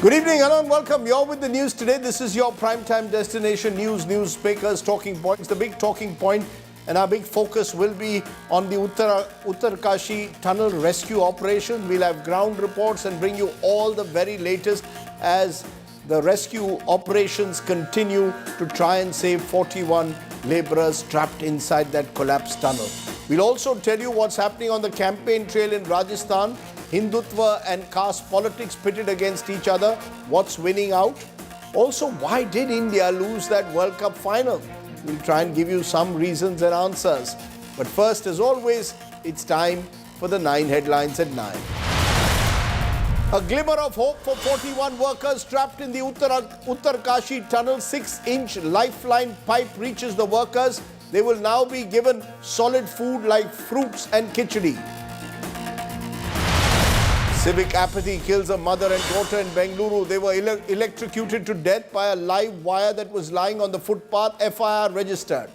Good evening, hello and welcome. You're with the news today. This is your primetime destination news, newspapers, talking points. The big talking point and our big focus will be on the Uttarkashi tunnel rescue operation. We'll have ground reports and bring you all the very latest as the rescue operations continue to try and save 41 laborers trapped inside that collapsed tunnel. We'll also tell you what's happening on the campaign trail in Rajasthan. Hindutva and caste politics pitted against each other. What's winning out? Also, why did India lose that World Cup final? We'll try and give you some reasons and answers. But first, as always, it's time for the 9 headlines at 9. A glimmer of hope for 41 workers trapped in the Uttarkashi tunnel. 6-inch lifeline pipe reaches the workers. They will now be given solid food like fruits and khichdi. Civic apathy kills a mother and daughter in Bengaluru. They were electrocuted to death by a live wire that was lying on the footpath. FIR registered.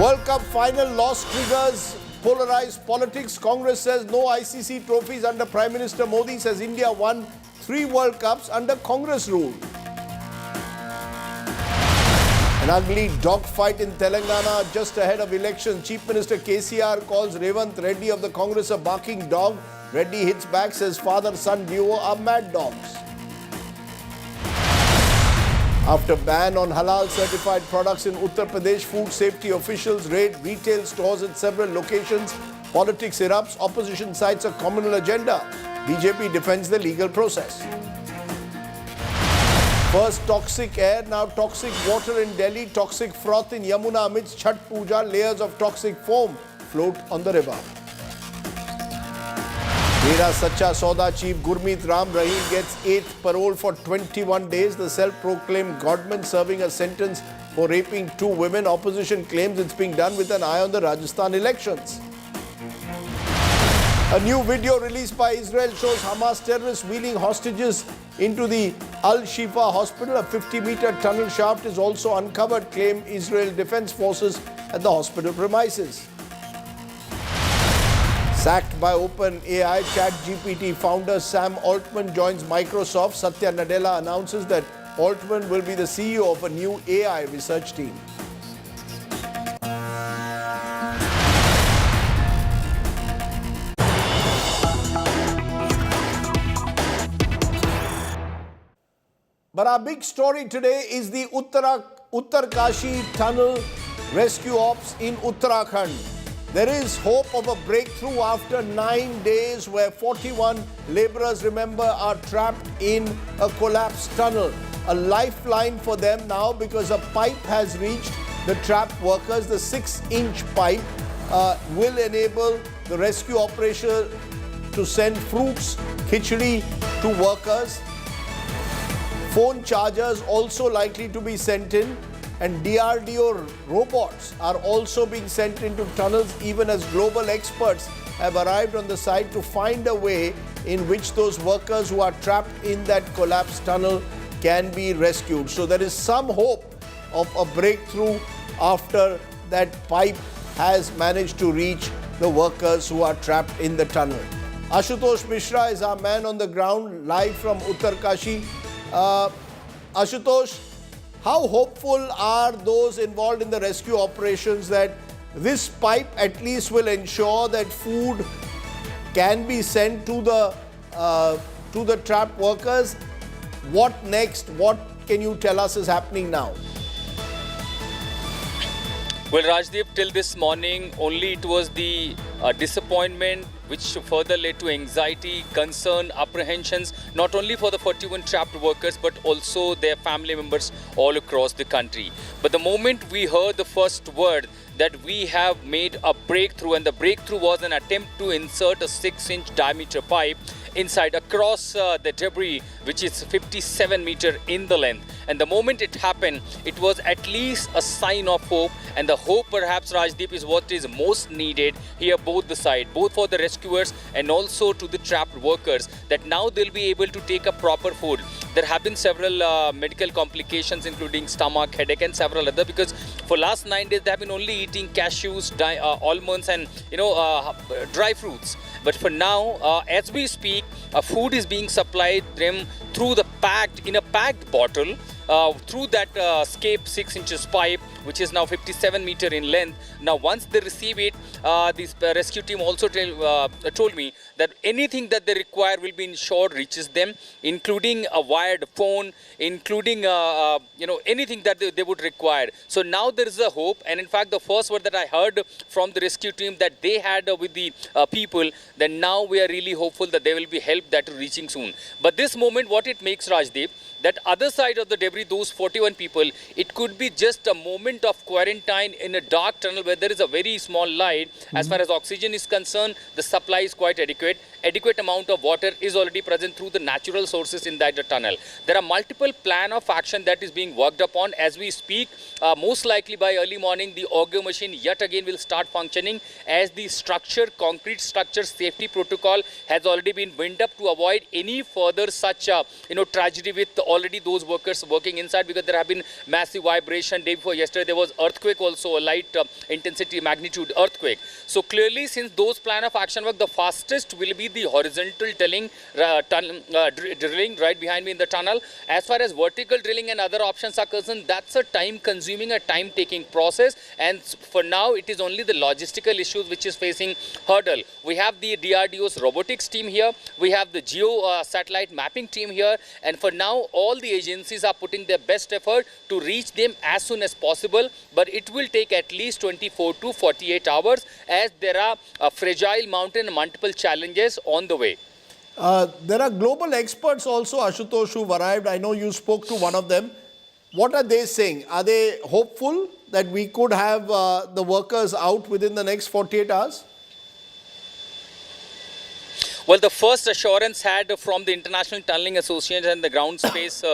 World Cup final loss triggers polarized politics. Congress says no ICC trophies under Prime Minister Modi. Says India won 3 World Cups under Congress rule. An ugly dogfight in Telangana just ahead of elections. Chief Minister KCR calls Revant Reddy of the Congress a barking dog. Reddy hits back, says father-son duo are mad dogs. After ban on halal certified products in Uttar Pradesh, food safety officials raid retail stores at several locations. Politics erupts. Opposition cites a communal agenda. BJP defends the legal process. First toxic air, now toxic water in Delhi, toxic froth in Yamuna amidst Chhath Puja, layers of toxic foam float on the river. Mera Sacha Sauda chief Gurmeet Ram Rahim gets 8th parole for 21 days. The self-proclaimed godman serving a sentence for raping 2 women. Opposition claims it's being done with an eye on the Rajasthan elections. A new video released by Israel shows Hamas terrorists wheeling hostages into the Al-Shifa hospital. A 50-meter tunnel shaft is also uncovered, claim Israel Defense Forces at the hospital premises. Sacked by OpenAI, ChatGPT founder Sam Altman joins Microsoft. Satya Nadella announces that Altman will be the CEO of a new AI research team. But our big story today is the Uttarkashi tunnel rescue ops in Uttarakhand. There is hope of a breakthrough after 9 days where 41 laborers, remember, are trapped in a collapsed tunnel. A lifeline for them now because a pipe has reached the trapped workers. The 6-inch pipe will enable the rescue operation to send fruits, khichdi to workers. Phone chargers also likely to be sent in, and DRDO robots are also being sent into tunnels even as global experts have arrived on the site to find a way in which those workers who are trapped in that collapsed tunnel can be rescued. So there is some hope of a breakthrough after that pipe has managed to reach the workers who are trapped in the tunnel. Ashutosh Mishra is our man on the ground live from Uttarkashi. Ashutosh, how hopeful are those involved in the rescue operations that this pipe at least will ensure that food can be sent to the trapped workers? What next? What can you tell us is happening now? Well, Rajdeep, till this morning, only it was the disappointment which further led to anxiety, concern, apprehensions, not only for the 41 trapped workers, but also their family members all across the country. But the moment we heard the first word that we have made a breakthrough, and the breakthrough was an attempt to insert a 6-inch diameter pipe inside across the debris, which is 57 meters in the length. And the moment it happened, it was at least a sign of hope. And the hope, perhaps, Rajdeep, is what is most needed here, both the side, both for the rescuers and also to the trapped workers, that now they'll be able to take a proper food. There have been several medical complications, including stomach, headache, and several other, because for last 9 days they have been only eating cashews, almonds, and dry fruits. But for now, as we speak, food is being supplied them through the in a packed bottle, through that scape 6 inches pipe, which is now 57 meter in length. Now, once they receive it, this rescue team also told me that anything that they require will be ensured reaches them, including a wired phone, including anything that they would require. So now there is a hope, and in fact, the first word that I heard from the rescue team that they had with the people, that now we are really hopeful that they will be helped that reaching soon. But this moment, what it makes, Rajdeep, that other side of the debris, those 41 people, it could be just a moment of quarantine in a dark tunnel where there is a very small light. As far as oxygen is concerned, the supply is quite adequate. Adequate amount of water is already present through the natural sources in that tunnel. There are multiple plan of action that is being worked upon as we speak. Most likely by early morning, the auger machine yet again will start functioning, as the concrete structure safety protocol has already been wind up to avoid any further such tragedy with already those workers working inside, because there have been massive vibration. Day before yesterday there was earthquake also, a light intensity magnitude earthquake. So clearly, since those plan of action work, the fastest will be the horizontal drilling right behind me in the tunnel. As far as vertical drilling and other options are concerned, that's a time-consuming, a time-taking process, and for now it is only the logistical issues which is facing hurdle. We have the DRDO's robotics team here, we have the geo satellite mapping team here, and for now all the agencies are putting their best effort to reach them as soon as possible, but it will take at least 24 to 48 hours, as there are a fragile mountain and multiple challenges on the way. There are global experts also, Ashutosh, who've arrived. I know you spoke to one of them. What are they saying? Are they hopeful that we could have the workers out within the next 48 hours? Well, the first assurance had from the International Tunneling Association and the ground space,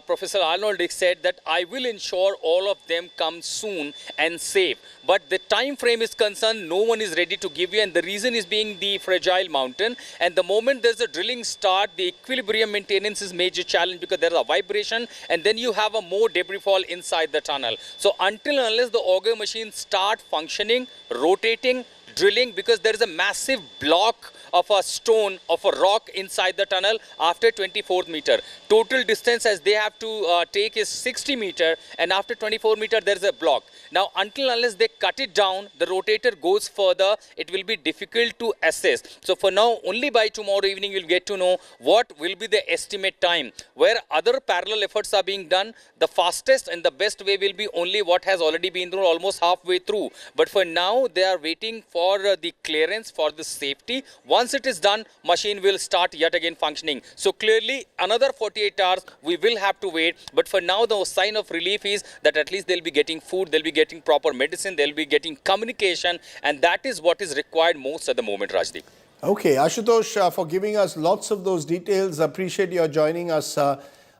Professor Arnold Dix said that I will ensure all of them come soon and safe. But the time frame is concerned, no one is ready to give you, and the reason is being the fragile mountain. And the moment there's a drilling start, the equilibrium maintenance is major challenge, because there's a vibration and then you have a more debris fall inside the tunnel. So until and unless the auger machine start functioning, rotating, drilling, because there is a massive block of a stone, of a rock inside the tunnel after 24th meter. Total distance as they have to take is 60 meter, and after 24 meter there is a block. Now until unless they cut it down, the rotator goes further, it will be difficult to assess. So for now, only by tomorrow evening you'll get to know what will be the estimate time. Where other parallel efforts are being done, the fastest and the best way will be only what has already been through, almost halfway through. But for now, they are waiting for the clearance, for the safety. Once it is done, machine will start yet again functioning. So clearly, another 48 hours we will have to wait. But for now, the sign of relief is that at least they'll be getting food, they'll be getting proper medicine, they'll be getting communication, and that is what is required most at the moment, Rajdeep. Okay, Ashutosh, for giving us lots of those details. Appreciate your joining us.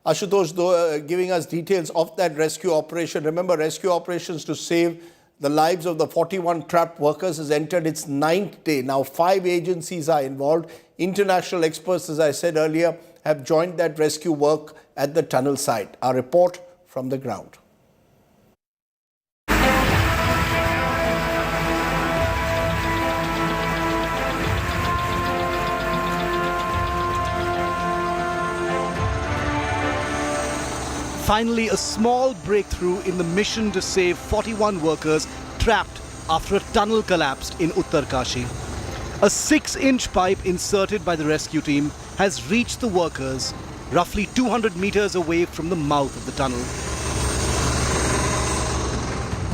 Ashutosh, giving us details of that rescue operation. Remember, rescue operations to save the lives of the 41 trapped workers has entered its 9th day. Now, 5 agencies are involved. International experts, as I said earlier, have joined that rescue work at the tunnel site. Our report from the ground. Finally, a small breakthrough in the mission to save 41 workers trapped after a tunnel collapsed in Uttarkashi. A 6-inch pipe inserted by the rescue team has reached the workers roughly 200 meters away from the mouth of the tunnel.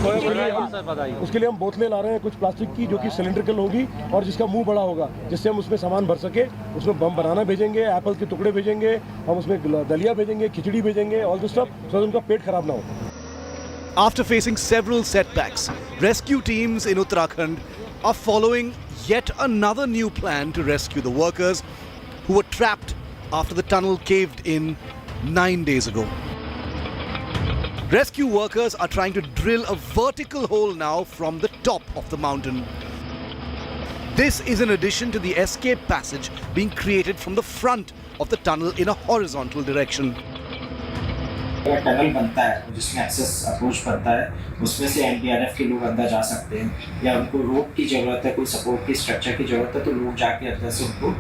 उसके लिए हम बोतलें ला रहे हैं कुछ plastic की जो कि सिलिंड्रिकल होगी और जिसका मुंह बड़ा होगा जिससे हम उसमें सामान भर सके उसमें बम बनाना भेजेंगे एप्पल के टुकड़े भेजेंगे हम उसमें दलिया भेजेंगे खिचड़ी भेजेंगे ऑल दिस स्टफ सो उनका पेट खराब ना हो. After facing several setbacks, rescue teams in Uttarakhand are following yet another new plan to rescue the workers who were trapped after the tunnel caved in 9 days ago. Rescue workers are trying to drill a vertical hole now from the top of the mountain. This is in addition to the escape passage being created from the front of the tunnel in a horizontal direction. अगर tunnel बनता है जिसमें access approach बनता है उसमें से NDRF के लोग अंदर जा सकते हैं या उनको रोप की ज़रूरत है, कोई सपोर्ट की स्ट्रक्चर की ज़रूरत है तो लोग जाके अंदर से उनको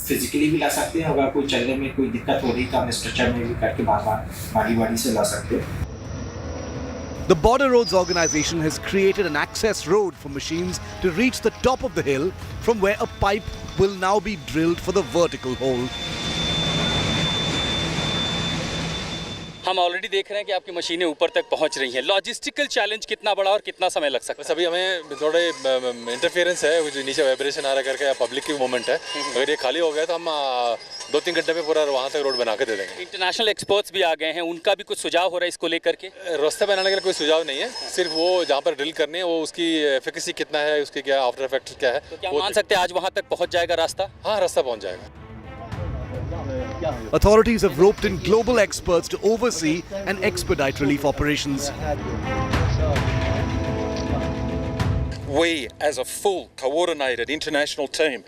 फिजिकली भी ला सकते हैं। अगर कोई चलने में कोई दिक्कत हो रही तो हम स्ट्रक्चर में भी करके बारी से ला सकते हैं। The Border Roads Organization has created an access road for machines to reach the top of the hill, from where a pipe will now be drilled for the vertical hole. हम already देख रहे हैं कि आपकी मशीनें ऊपर तक पहुंच रही हैं। लॉजिस्टिकल चैलेंज कितना बड़ा और कितना समय लग सकता है? बस अभी हमें थोड़े इंटरफेरेंस है, जो नीचे वाइब्रेशन आ रहा करके या पब्लिक की मूवमेंट है। अगर ये खाली हो गया तो हम 2-3 घंटे में पूरा वहाँ तक रोड बना के दे देंगे। इंटरनेशनल एक्सपर्ट्स भी आ गए हैं, उनका भी कुछ सुझाव हो रहा है इसको लेकर के? रास्ते बनाने के लिए कोई सुझाव नहीं है, सिर्फ वो जहाँ पर ड्रिल करनी है वो उसकी एफिकेसी कितना है, उसकी क्या आफ्टर इफेक्ट क्या है। तो क्या मान सकते हैं आज वहाँ तक पहुँच जाएगा रास्ता? हाँ, रास्ता पहुँच जाएगा। Authorities have roped in global experts to oversee and expedite relief operations. We, as a full, coordinated international team,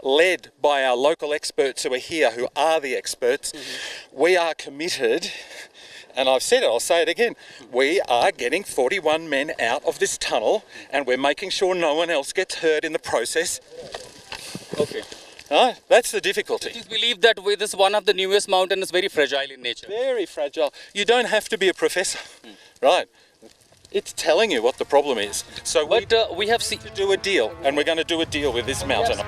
led by our local experts who are here, who are the experts, we are committed, and I've said it, I'll say it again, we are getting 41 men out of this tunnel and we're making sure no one else gets hurt in the process. Okay. That's the difficulty. Please believe that with this one of the newest mountain is very fragile in nature. Very fragile. You don't have to be a professor, right? It's telling you what the problem is. So We have seen to do a deal, and we're going to do a deal with this mountain.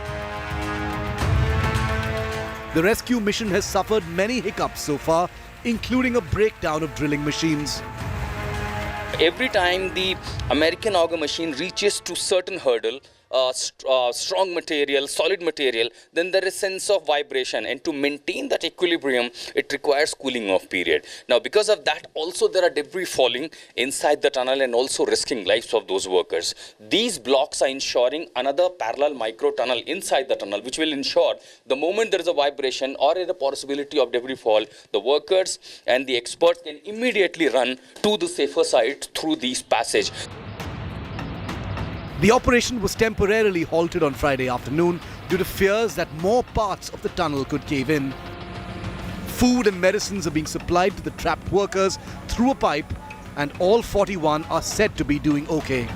The rescue mission has suffered many hiccups so far, including a breakdown of drilling machines. every time the American auger machine reaches to certain hurdle, strong material, solid material, then there is sense of vibration, and to maintain that equilibrium, it requires cooling off period. Now, because of that, also there are debris falling inside the tunnel and also risking lives of those workers. These blocks are ensuring another parallel micro tunnel inside the tunnel, which will ensure the moment there is a vibration or a possibility of debris fall, the workers and the experts can immediately run to the safer side through these passage. The operation was temporarily halted on Friday afternoon due to fears that more parts of the tunnel could cave in. Food and medicines are being supplied to the trapped workers through a pipe, and all 41 are said to be doing okay.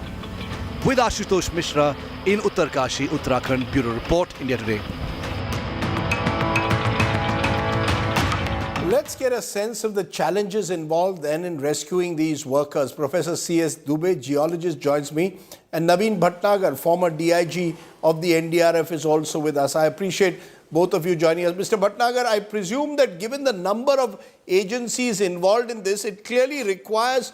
With Ashutosh Mishra in Uttarkashi, Uttarakhand, Bureau Report, India Today. Let's get a sense of the challenges involved then in rescuing these workers. Professor C.S. Dubey, geologist, joins me, and Naveen Bhatnagar, former DIG of the NDRF, is also with us. I appreciate both of you joining us. Mr. Bhatnagar, I presume that given the number of agencies involved in this, it clearly requires,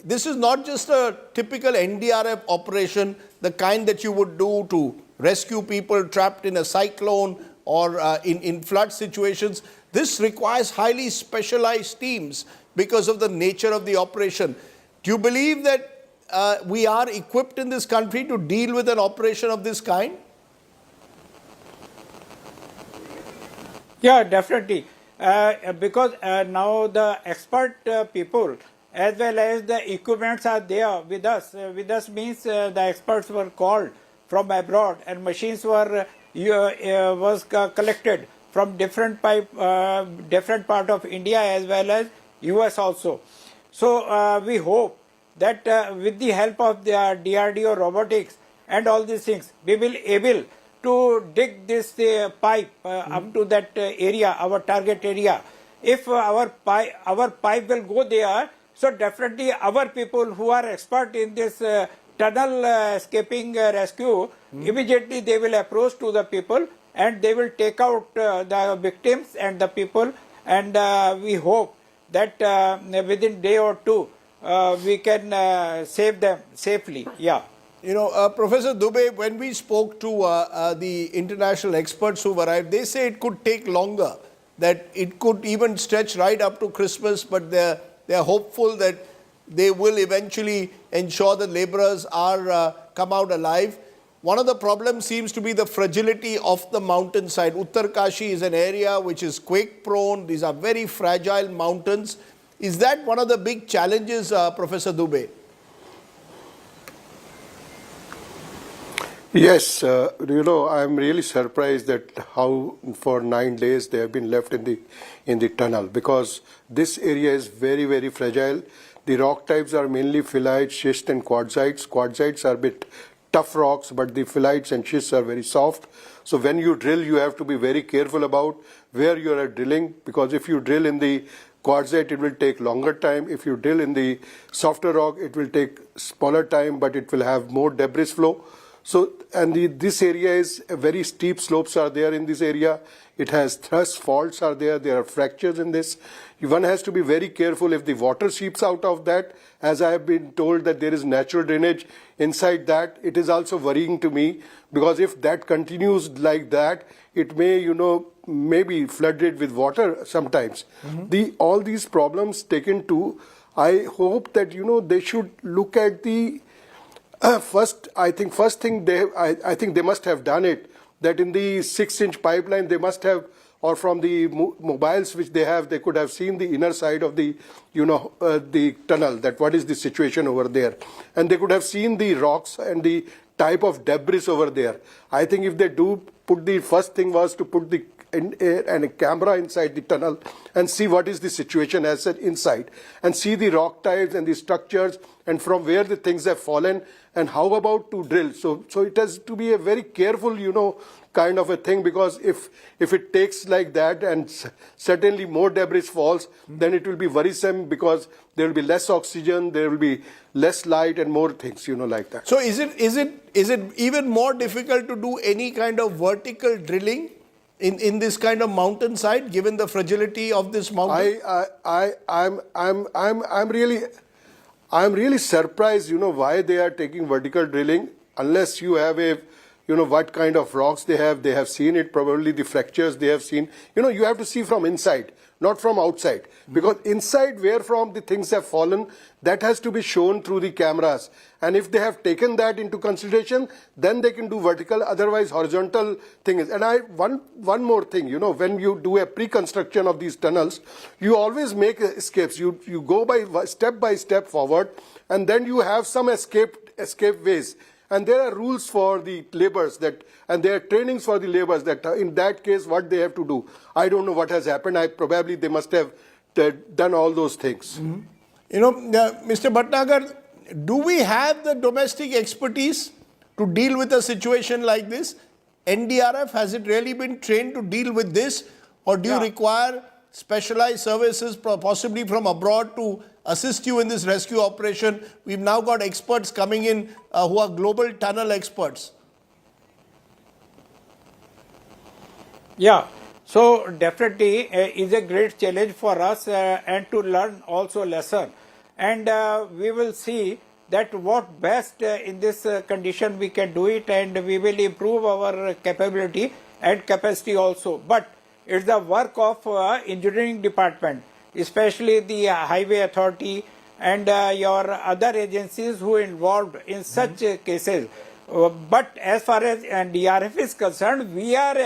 this is not just a typical NDRF operation, the kind that you would do to rescue people trapped in a cyclone or in flood situations. This requires highly specialized teams because of the nature of the operation. Do you believe that we are equipped in this country to deal with an operation of this kind? Yeah, definitely. Because now the expert people as well as the equipments are there with us. With us means the experts were called from abroad and machines were collected from different part of India as well as US also. So we hope that with the help of the DRDO robotics and all these things, we will able to dig this pipe up to that area, our target area. If our pipe will go there, so definitely our people who are expert in this tunnel escaping rescue, immediately they will approach to the people and they will take out the victims and the people, and we hope that within day or two we can save them safely. Yeah. You know, Professor Dubey, when we spoke to the international experts who arrived, they say it could take longer, that it could even stretch right up to Christmas, but they're hopeful that they will eventually ensure that laborers are come out alive. One of the problems seems to be the fragility of the mountainside. Uttarkashi is an area which is quake prone. These are very fragile mountains. Is that one of the big challenges, Professor Dubey? Yes, I'm really surprised that how for 9 days they have been left in the tunnel, because this area is very, very fragile. The rock types are mainly phyllites, schist and quartzites. Quartzites are a bit tough rocks, but the phyllites and schists are very soft. So when you drill, you have to be very careful about where you are drilling, because if you drill in the quartzite, it will take longer time. If you drill in the softer rock, it will take smaller time, but it will have more debris flow. So, and this area is very steep slopes are there in this area. It has thrust faults are there. There are fractures in this. One has to be very careful if the water seeps out of that. As I have been told that there is natural drainage inside that, it is also worrying to me, because if that continues like that, it may, maybe flooded with water sometimes. All these problems taken to, I hope that, they should look at the first thing I think they must have done it, that in the 6-inch pipeline they must have, or from the mobiles which they have, they could have seen the inner side of the, the tunnel, that what is the situation over there. And they could have seen the rocks and the type of debris over there. I think if they do put, the first thing was to put the and a camera inside the tunnel and see what is the situation as said inside, and see the rock types and the structures and from where the things have fallen, and how about to drill. So it has to be a very careful, kind of a thing, because if it takes like that and certainly more debris falls, then it will be worrisome, because there will be less oxygen, there will be less light and more things, like that. So is it even more difficult to do any kind of vertical drilling in this kind of mountainside, given the fragility of this mountain? I'm really surprised, why they are taking vertical drilling, unless you have a, what kind of rocks they have seen it, probably the fractures they have seen. You have to see from inside, not from outside, because inside where from the things have fallen, that has to be shown through the cameras. And if they have taken that into consideration, then they can do vertical, otherwise horizontal thing is. And one more thing, when you do a pre-construction of these tunnels, you always make escapes. You go by step forward, and then you have some escape ways. And there are rules for the laborers and there are trainings for the laborers that in that case what they have to do. I don't know what has happened. Probably they must have done all those things. Mr. Bhatnagar, do we have the domestic expertise to deal with a situation like this? NDRF, has it really been trained to deal with this? Or do you require specialized services, possibly from abroad, to assist you in this rescue operation? We've now got experts coming in who are global tunnel experts. Yeah, so definitely is a great challenge for us and to learn also lesson. And we will see that what best in this condition we can do it, and we will improve our capability and capacity also. But it's the work of engineering department, especially the highway authority and your other agencies who are involved in such cases. But as far as DRF is concerned, we are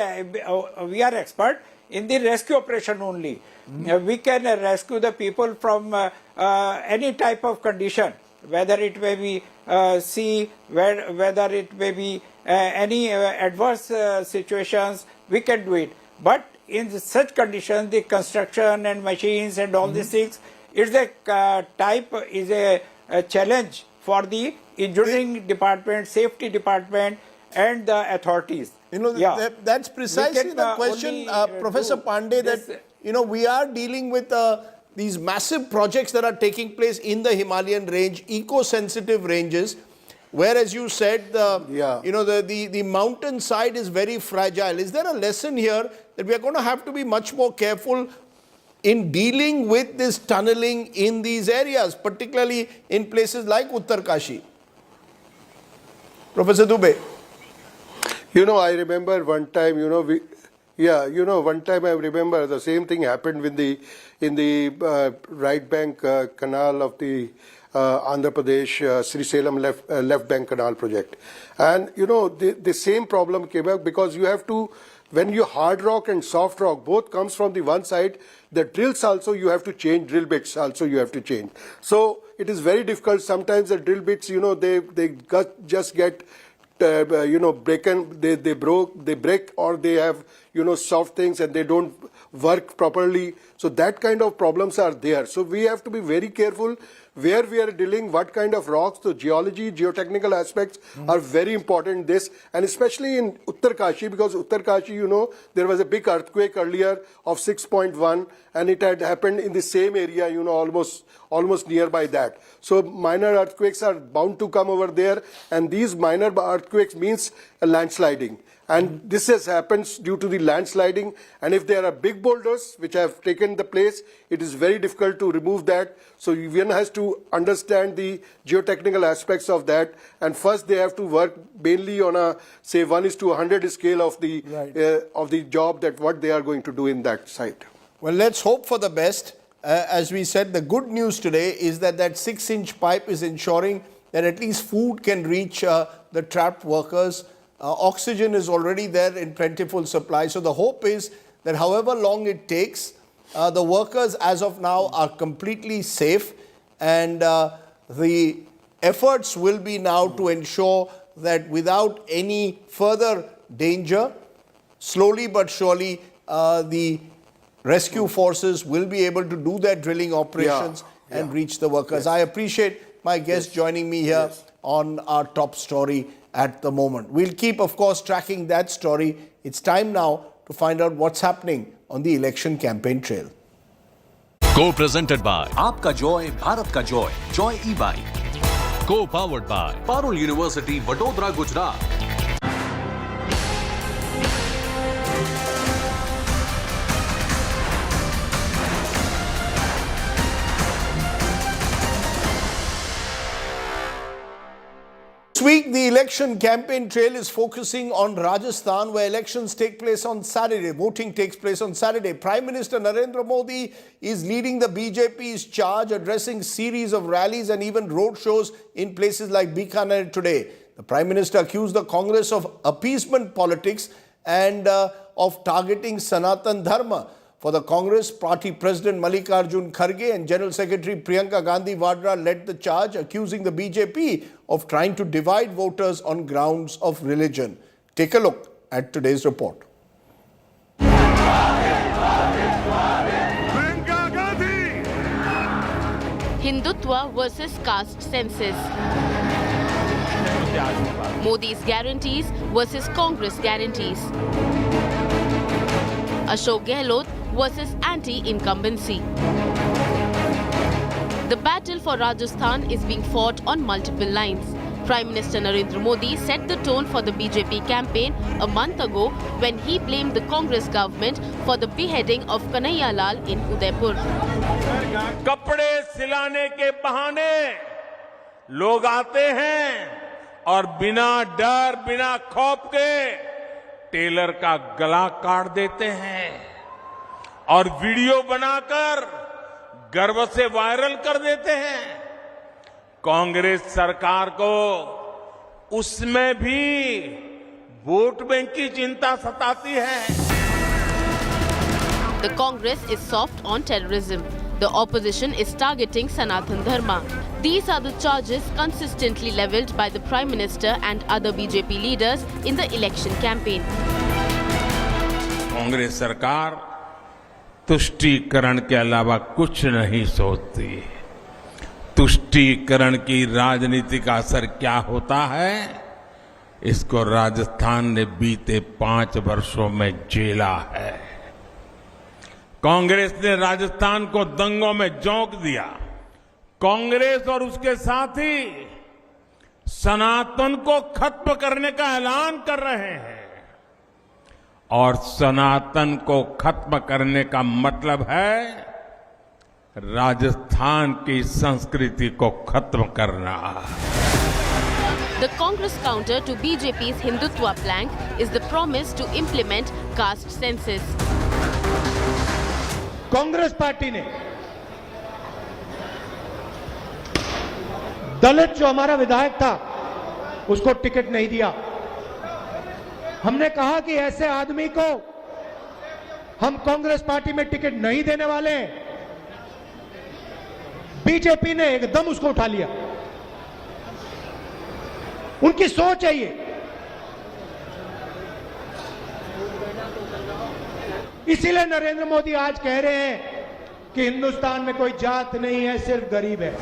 expert in the rescue operation only. We can rescue the people from any type of condition, whether it may be sea, whether it may be any adverse situations, we can do it. But in such conditions, the construction and machines and all these things, is a challenge for the engineering department, safety department, and the authorities. That's precisely the question, Professor Pandey, that we are dealing with these massive projects that are taking place in the Himalayan range, eco-sensitive ranges, where, as you said, the mountain side is very fragile. Is there a lesson here that we are going to have to be much more careful in dealing with this tunneling in these areas, particularly in places like Uttarkashi? Professor Dubey. I remember one time, one time I remember the same thing happened with in the right bank canal of the Andhra Pradesh Sri Salem left bank canal project. And, the same problem came up, because you have to when you hard rock and soft rock both comes from the one side, the drills also you have to change, drill bits also you have to change. So it is very difficult. Sometimes the drill bits, just get broken, they break, or they have, soft things and they don't work properly. So that kind of problems are there. So we have to be very careful where we are drilling, what kind of rocks. So geology, geotechnical aspects are very important in this, and especially in Uttarkashi, because Uttarkashi, there was a big earthquake earlier of 6.1, and it had happened in the same area, almost nearby that. So minor earthquakes are bound to come over there, and these minor earthquakes means a landsliding. And this happens due to the landsliding. And if there are big boulders which have taken the place, it is very difficult to remove that. So one has to understand the geotechnical aspects of that. And first they have to work mainly on a, say, 1:100 scale of the job, that what they are going to do in that site. Well, let's hope for the best. As we said, the good news today is that 6-inch pipe is ensuring that at least food can reach the trapped workers. Oxygen is already there in plentiful supply. So the hope is that however long it takes, the workers as of now are completely safe, and the efforts will be now to ensure that without any further danger, slowly but surely, the rescue forces will be able to do their drilling operations and reach the workers. I appreciate my guest joining me here on our top story at the moment. We'll keep, of course, tracking that story. It's time now to find out what's happening on the election campaign trail. Co-presented by Aapka Joy, Bharat Ka Joy, Joy E-Bike. Co-powered by Parul University, Vadodara, Gujarat. This week, the election campaign trail is focusing on Rajasthan, where elections take place on Saturday. Voting takes place on Saturday. Prime Minister Narendra Modi is leading the BJP's charge, addressing series of rallies and even road shows in places like Bikaner today. The Prime Minister accused the Congress of appeasement politics and of targeting Sanatan Dharma. For the Congress, Party President Mallikarjun Kharge and General Secretary Priyanka Gandhi Vadra led the charge, accusing the BJP of trying to divide voters on grounds of religion. Take a look at today's report. Hindutva versus caste census. Modi's guarantees versus Congress guarantees. Ashok Gehlot versus anti-incumbency. The battle for Rajasthan is being fought on multiple lines. Prime Minister Narendra Modi set the tone for the BJP campaign a month ago when he blamed the Congress government for the beheading of Kanhaiya Lal in Udaipur. कपड़े सिलाने के बहाने लोग आते हैं और बिना डर, बिना खौफ के टेलर का गला काट देते हैं और वीडियो बनाकर गर्व से वायरल कर देते हैं। कांग्रेस सरकार को उसमें भी वोट बैंक की चिंता सताती है। The Congress is soft on terrorism. The opposition is targeting Sanatan Dharma. These are the charges consistently levelled by the Prime Minister and other BJP leaders in the election campaign. Congress सरकार तुष्टीकरण के अलावा कुछ नहीं सोचती। तुष्टीकरण की राजनीति का असर क्या होता है, इसको राजस्थान ने बीते 5 वर्षों में झेला है। कांग्रेस ने राजस्थान को दंगों में झोंक दिया। कांग्रेस और उसके साथी सनातन को खत्म करने का ऐलान कर रहे हैं और सनातन को खत्म करने का मतलब है राजस्थान की संस्कृति को खत्म करना। The Congress counter to BJP's Hindutva plank is the promise to implement caste census. Congress party ने दलित जो हमारा विधायक था उसको टिकट नहीं दिया। हमने कहा कि ऐसे आदमी को हम कांग्रेस पार्टी में टिकट नहीं देने वाले हैं। बीजेपी ने एकदम उसको उठा लिया। उनकी सोच है ये। इसीलिए नरेंद्र मोदी आज कह रहे हैं कि हिंदुस्तान में कोई जात नहीं है, सिर्फ गरीब है।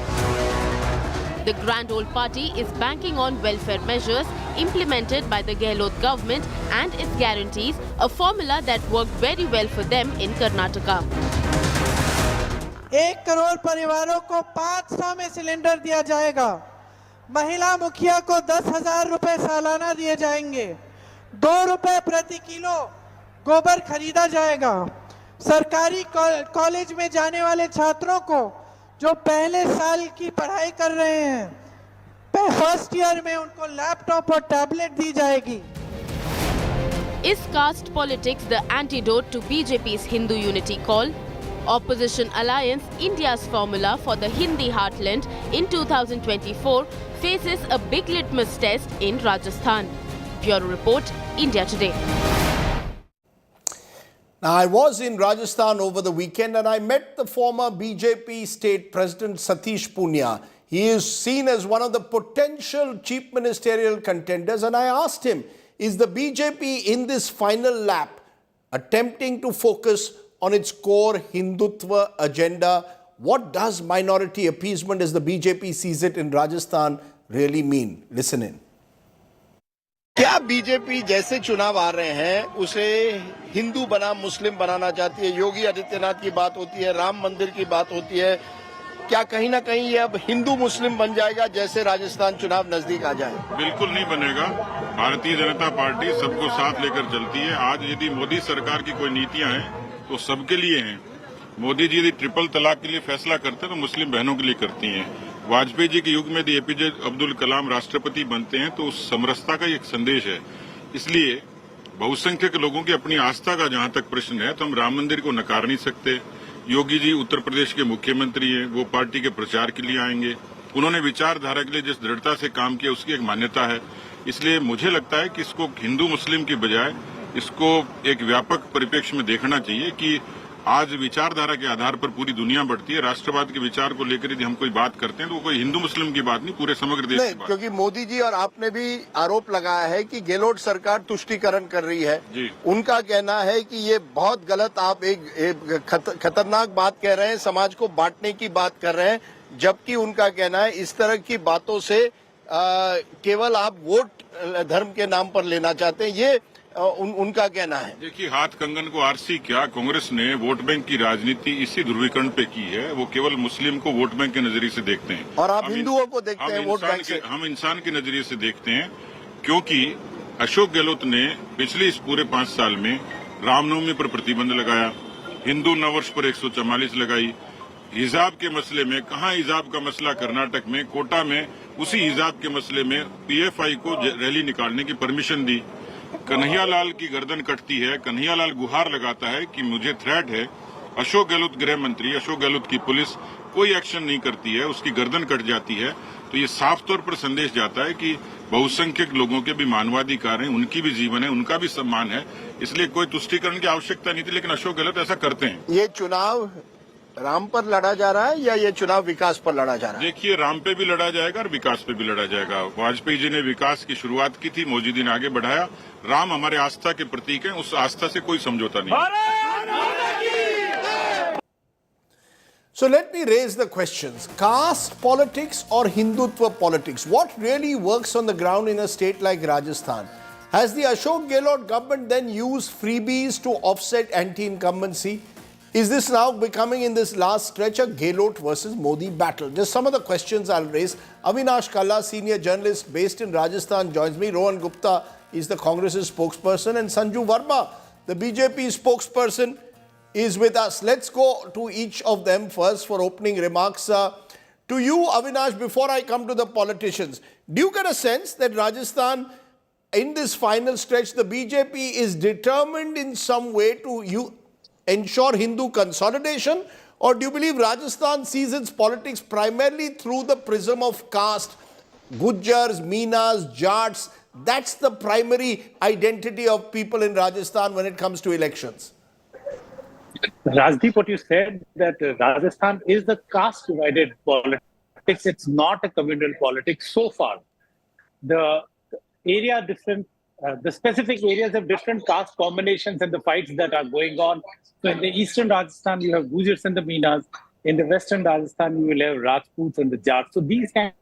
The Grand Old Party is banking on welfare measures implemented by the Gehlot government and its guarantees, a formula that worked very well for them in Karnataka. 1 crore परिवारों को 500 में सिलेंडर दिया जाएगा। महिला मुखिया को 10,000 रुपए सालाना दिए जाएंगे। 2 रुपए प्रति किलो गोबर खरीदा जाएगा। सरकारी कॉलेज में जाने वाले छात्रों को जो पहले साल की पढ़ाई कर रहे हैं, फर्स्ट ईयर में उनको लैपटॉप और टैबलेट दी जाएगी। Is caste politics the antidote to BJP's Hindu unity call? Opposition Alliance India's formula for the Hindi heartland in 2024 faces a big litmus test in Rajasthan. Bureau Report, India Today. Now, I was in Rajasthan over the weekend and I met the former BJP state president Satish Punia. He is seen as one of the potential chief ministerial contenders, and I asked him, is the BJP in this final lap attempting to focus on its core Hindutva agenda? What does minority appeasement as the BJP sees it in Rajasthan really mean? Listen in. क्या BJP जैसे चुनाव आ रहे हैं उसे हिंदू बना मुस्लिम बनाना चाहती है? योगी आदित्यनाथ की बात होती है, राम मंदिर की बात होती है, क्या कहीं ना कहीं ये अब हिंदू मुस्लिम बन जाएगा जैसे राजस्थान चुनाव नजदीक आ जाए? बिल्कुल नहीं बनेगा। भारतीय जनता पार्टी सबको साथ लेकर चलती है। आज यदि मोदी सरकार की कोई नीतियां हैं तो सबके लिए हैं। मोदी जी यदि ट्रिपल तलाक के लिए फैसला करते हैं तो मुस्लिम बहनों के लिए करती हैं। वाजपेयी जी के युग में यदि एपीजे अब्दुल कलाम राष्ट्रपति बनते हैं तो उस समरसता का एक संदेश है। इसलिए बहुसंख्यक लोगों की अपनी आस्था का जहां तक प्रश्न है तो हम राम मंदिर को नकार नहीं सकते। योगी जी उत्तर प्रदेश के मुख्यमंत्री हैं, वो पार्टी के प्रचार के लिए आएंगे। उन्होंने विचारधारा के लिए जिस दृढ़ता से काम किया उसकी एक मान्यता है। इसलिए मुझे लगता है कि इसको हिंदू मुस्लिम की बजाय इसको एक व्यापक परिप्रेक्ष्य में देखना चाहिए कि आज विचारधारा के आधार पर पूरी दुनिया बढ़ती है। राष्ट्रवाद के विचार को लेकर यदि हम कोई बात करते हैं तो वो कोई हिंदू मुस्लिम की बात नहीं, पूरे समग्र देश की बात। क्योंकि मोदी जी और आपने भी आरोप लगाया है कि गेहलोत सरकार तुष्टीकरण कर रही है जी। उनका कहना है कि ये बहुत गलत, आप एक खतरनाक बात कह रहे हैं, समाज को बांटने की बात कर रहे हैं, जबकि उनका कहना है इस तरह की बातों से केवल आप वोट धर्म के नाम पर लेना चाहते हैं, ये उनका कहना है। देखिए, हाथ कंगन को आरसी क्या, कांग्रेस ने वोट बैंक की राजनीति इसी ध्रुवीकरण पे की है। वो केवल मुस्लिम को वोट बैंक के नजरिए से देखते हैं और आप हिंदुओं को देखते हैं वोट बैंक से। हम इंसान के नजरिए से देखते हैं, क्योंकि अशोक गहलोत ने पिछले इस पूरे 5 साल में रामनवमी पर प्रतिबंध लगाया, हिंदू नववर्ष पर 144 लगाई, हिजाब के मसले में कहाँ हिजाब का मसला कर्नाटक में कोटा में उसी हिजाब के मसले में पीएफआई को रैली निकालने की परमिशन दी। कन्हैयालाल की गर्दन कटती है, कन्हैयालाल गुहार लगाता है कि मुझे थ्रेट है। अशोक गहलोत गृह मंत्री, अशोक गहलोत की पुलिस कोई एक्शन नहीं करती है, उसकी गर्दन कट जाती है। तो ये साफ तौर पर संदेश जाता है कि बहुसंख्यक लोगों के भी मानवाधिकार हैं, उनकी भी जीवन है, उनका भी सम्मान है, इसलिए कोई तुष्टीकरण की आवश्यकता नहीं थी। लेकिन अशोक गहलोत ऐसा करते हैं। ये चुनाव राम पर लड़ा जा रहा है या ये चुनाव विकास पर लड़ा जा रहा है? देखिए, राम पे भी लड़ा जाएगा और विकास पे भी लड़ा जाएगा। वाजपेयी जी ने विकास की शुरुआत की थी, मोदी जी ने आगे बढ़ाया। राम हमारे आस्था के प्रतीक हैं, उस आस्था से कोई समझौता नहीं। So let me raise the questions. Caste politics or Hindutva politics? What really works on the ground in a state like Rajasthan? Has the Ashok Gehlot government then used freebies to offset anti-incumbency? Is this now becoming, in this last stretch, a Gehlot versus Modi battle? Just some of the questions I'll raise. Avinash Kalla, senior journalist based in Rajasthan, joins me. Rohan Gupta is the Congress's spokesperson, and Sanju Verma, the BJP spokesperson, is with us. Let's go to each of them first for opening remarks. To you, Avinash, before I come to the politicians, do you get a sense that Rajasthan, in this final stretch, the BJP is determined in some way to ensure Hindu consolidation, or do you believe Rajasthan sees its politics primarily through the prism of caste, Gujars, Meenas, Jats, that's the primary identity of people in Rajasthan when it comes to elections. Rajdeep, what you said, that Rajasthan is the caste-divided politics. It's not a communal politics so far. The specific areas have different caste combinations and the fights that are going on. So in the eastern Rajasthan, you have Gujars and the Meenas. In the western Rajasthan, you will have Rajputs and the Jats. So these kind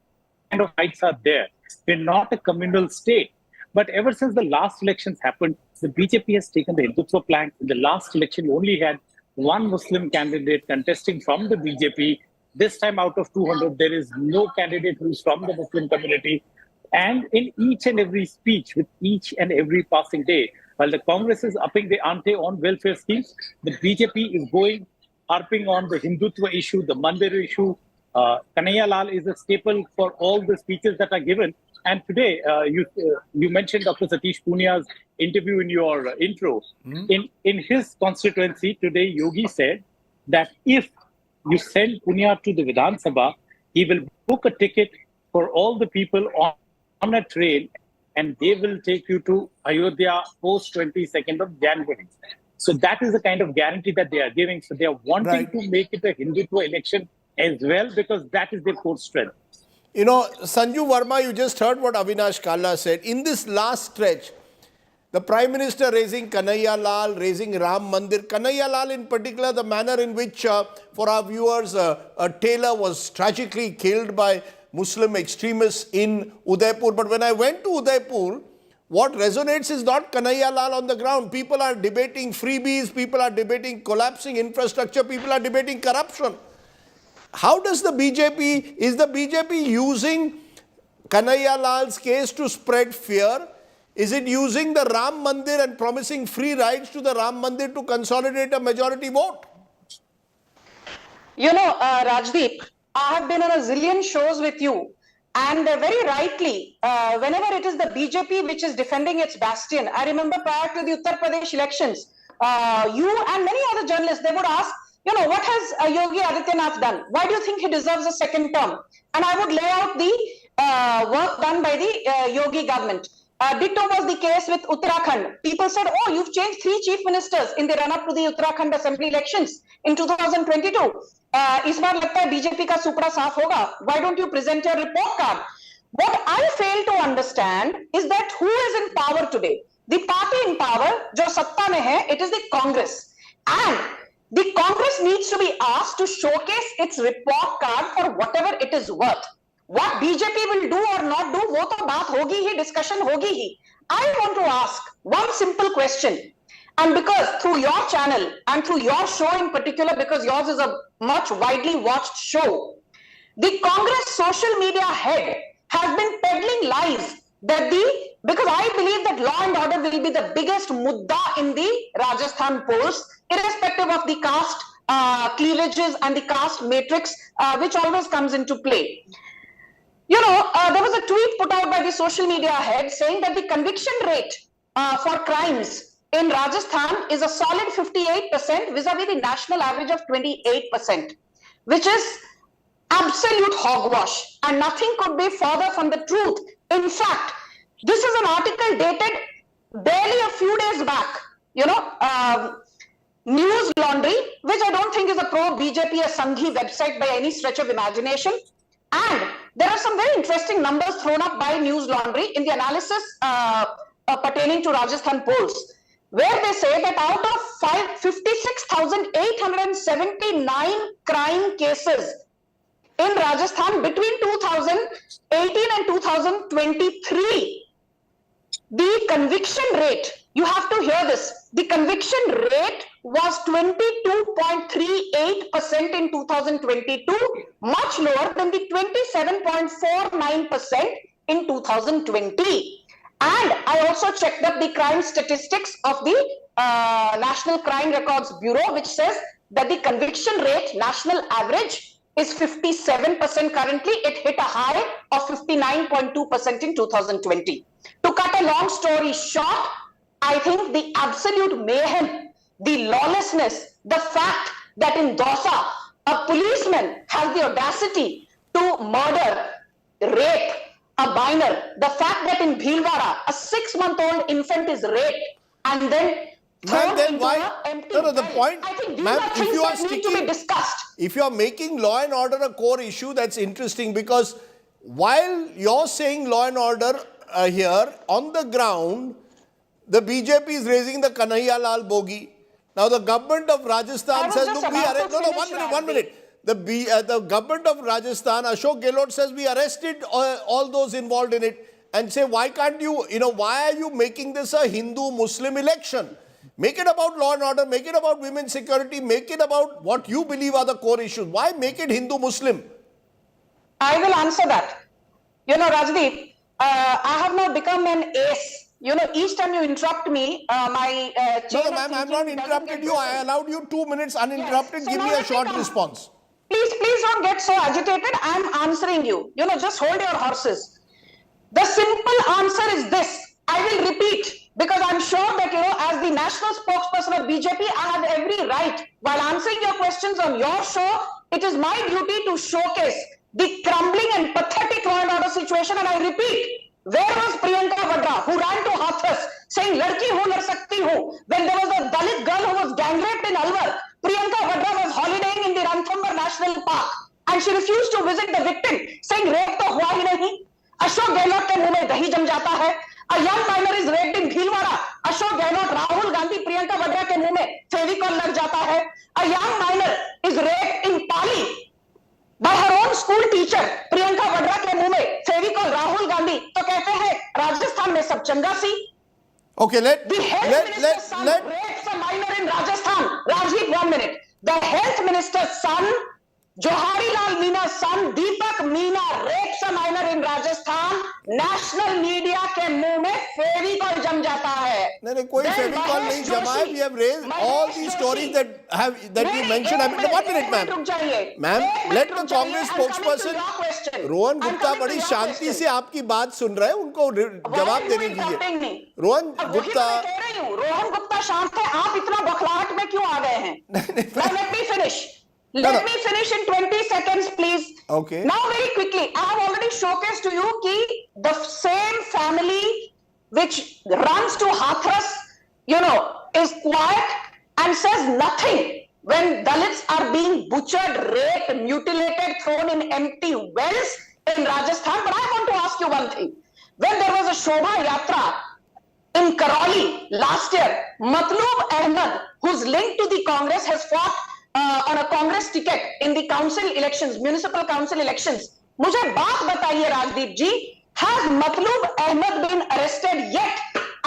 of fights are there. We're not a communal state. But ever since the last elections happened, the BJP has taken the Hindutva plank. In the last election, we only had one Muslim candidate contesting from the BJP. This time out of 200, there is no candidate who is from the Muslim community. And in each and every speech, with each and every passing day, while the Congress is upping the ante on welfare schemes, the BJP is harping on the Hindutva issue, the Mandir issue. Kanhaiya Lal is a staple for all the speeches that are given. And today, you mentioned Dr. Satish Punia's interview in your intro. In his constituency today, Yogi said that if you send Punia to the Vidhan Sabha, he will book a ticket for all the people on a train and they will take you to Ayodhya post 22nd of January. So that is the kind of guarantee that they are giving. So they are wanting to make it a Hindutva election as well because that is their core strength. You know, Sanju Verma, you just heard what Avinash Kalla said. In this last stretch, the Prime Minister raising Kanhaiya Lal, raising Ram Mandir. Kanhaiya Lal in particular, the manner in which, for our viewers, a tailor was tragically killed by Muslim extremists in Udaipur. But when I went to Udaipur, what resonates is not Kanhaiya Lal on the ground. People are debating freebies, people are debating collapsing infrastructure, people are debating corruption. How does is the BJP using Kanhaiya Lal's case to spread fear? Is it using the Ram Mandir and promising free rides to the Ram Mandir to consolidate a majority vote? You know, Rajdeep, I have been on a zillion shows with you. And very rightly, whenever it is the BJP which is defending its bastion, I remember prior to the Uttar Pradesh elections, you and many other journalists, they would ask, you know, what has Yogi Adityanath done? Why do you think he deserves a second term? And I would lay out the work done by the Yogi government. Ditto was the case with Uttarakhand. People said, oh, you've changed 3 chief ministers in the run-up to the Uttarakhand assembly elections in 2022. Is baar lagta hai BJP ka supra saaf hoga. Why don't you present your report card? What I fail to understand is that who is in power today? The party in power, jo satta mein hai, it is the Congress. And the Congress needs to be asked to showcase its report card for whatever it is worth. What BJP will do or not do, wo to baat hogi hi, discussion hogi hi. I want to ask one simple question. And because through your channel and through your show in particular, because yours is a much widely watched show, the Congress social media head has been peddling lies that because I believe that law and order will be the biggest mudda in the Rajasthan polls, irrespective of the caste cleavages and the caste matrix, which always comes into play. You know, there was a tweet put out by the social media head saying that the conviction rate for crimes in Rajasthan is a solid 58% vis-a-vis the national average of 28%, which is absolute hogwash, and nothing could be further from the truth. In fact, this is an article dated barely a few days back, you know, News Laundry, which I don't think is a pro-BJP or Sanghi website by any stretch of imagination. And there are some very interesting numbers thrown up by News Laundry in the analysis pertaining to Rajasthan polls, where they say that out of 56,879 crime cases in Rajasthan between 2018 and 2023, the conviction rate, you have to hear this, the conviction rate was 22.38% in 2022, much lower than the 27.49% in 2020. And I also checked up the crime statistics of the National Crime Records Bureau, which says that the conviction rate, national average, is 57% currently. It hit a high of 59.2% in 2020. To cut a long story short, I think the absolute mayhem, the lawlessness, the fact that in Dausa, a policeman has the audacity to murder, rape, a minor, the fact that in Bhilwara, a 6-month-old infant is raped and then thrown then into why? an empty No, the well. point, I think these ma'am, are if things you are that need to be discussed. if you are making law and order a core issue, that's interesting, because while you're saying law and order here, on the ground, the BJP is raising the Kanhaiya Lal Bogi. Now the government of Rajasthan says, look, we arrest. No, 1 minute. The government of Rajasthan, Ashok Gehlot, says we arrested all those involved in it, and say, why can't you, why are you making this a Hindu-Muslim election? Make it about law and order, make it about women's security, make it about what you believe are the core issues. Why make it Hindu-Muslim? I will answer that. Rajdeep, I have now become an ace. Each time you interrupt me, my No, ma'am, I'm not interrupted you. I allowed you 2 minutes uninterrupted. Yes. So give me a short response. Please don't get so agitated. I'm answering you. Just hold your horses. The simple answer is this. I will repeat, because I'm sure that, as the national spokesperson of BJP, I have every right, while answering your questions on your show, it is my duty to showcase the crumbling and pathetic law and order situation. And I repeat, where was Priyanka Vadra, who ran to Hathras, saying, Ladki hu, lad sakti hu? When there was a Dalit girl who was gang raped in Alwar, Priyanka Vadra was holidaying in the Ranthambore National Park, and she refused to visit the victim, saying, rape to hua hi nahi. Ashok Gehlot ke muh mein dahi jam jata hai. A young minor is raped in Bhilwara. Ashok Gehlot, Rahul Gandhi, Priyanka Vadra ke muh mein Fevicol lag jata hai. A young minor is raped in Pali by her own school teacher. Priyanka Vadra ke muh mein Fevicol, Rahul Gandhi. To kehte hai Rajasthan mein sab changa si. Okay, The health minister's son rapes a minor in Rajasthan. Rajdeep, 1 minute. The health minister's son, Johari Lal Meena's son, Deepak Meena, rapes a minor in Rajasthan. National media के मुंह में फेविकॉल जम जाता है. नहीं, कोई फेविकॉल नहीं जमा है. We have raised all these stories that you mentioned. 1 minute, ma'am. Ma'am, let the Congress spokesperson Rohan Gupta बड़ी शांति से आपकी बात सुन रहे हैं. उनको जवाब देने दीजिए. रोहन गुप्ता शांत है. आप इतना बखलाहट में क्यों आ गए हैं? Let me finish. Let me finish in 20 seconds, please. Okay. Now, very quickly, I have already showcased to you ki the same family which runs to Hathras, is quiet and says nothing when Dalits are being butchered, raped, mutilated, thrown in empty wells in Rajasthan. But I want to ask you one thing. When there was a Shobha Yatra in Karoli last year, Matloob Ahmed, who's linked to the Congress, has fought on a Congress ticket in the council elections, municipal council elections. मुझे बात बताइए राजदीप जी, has Matloob Ahmed been arrested yet?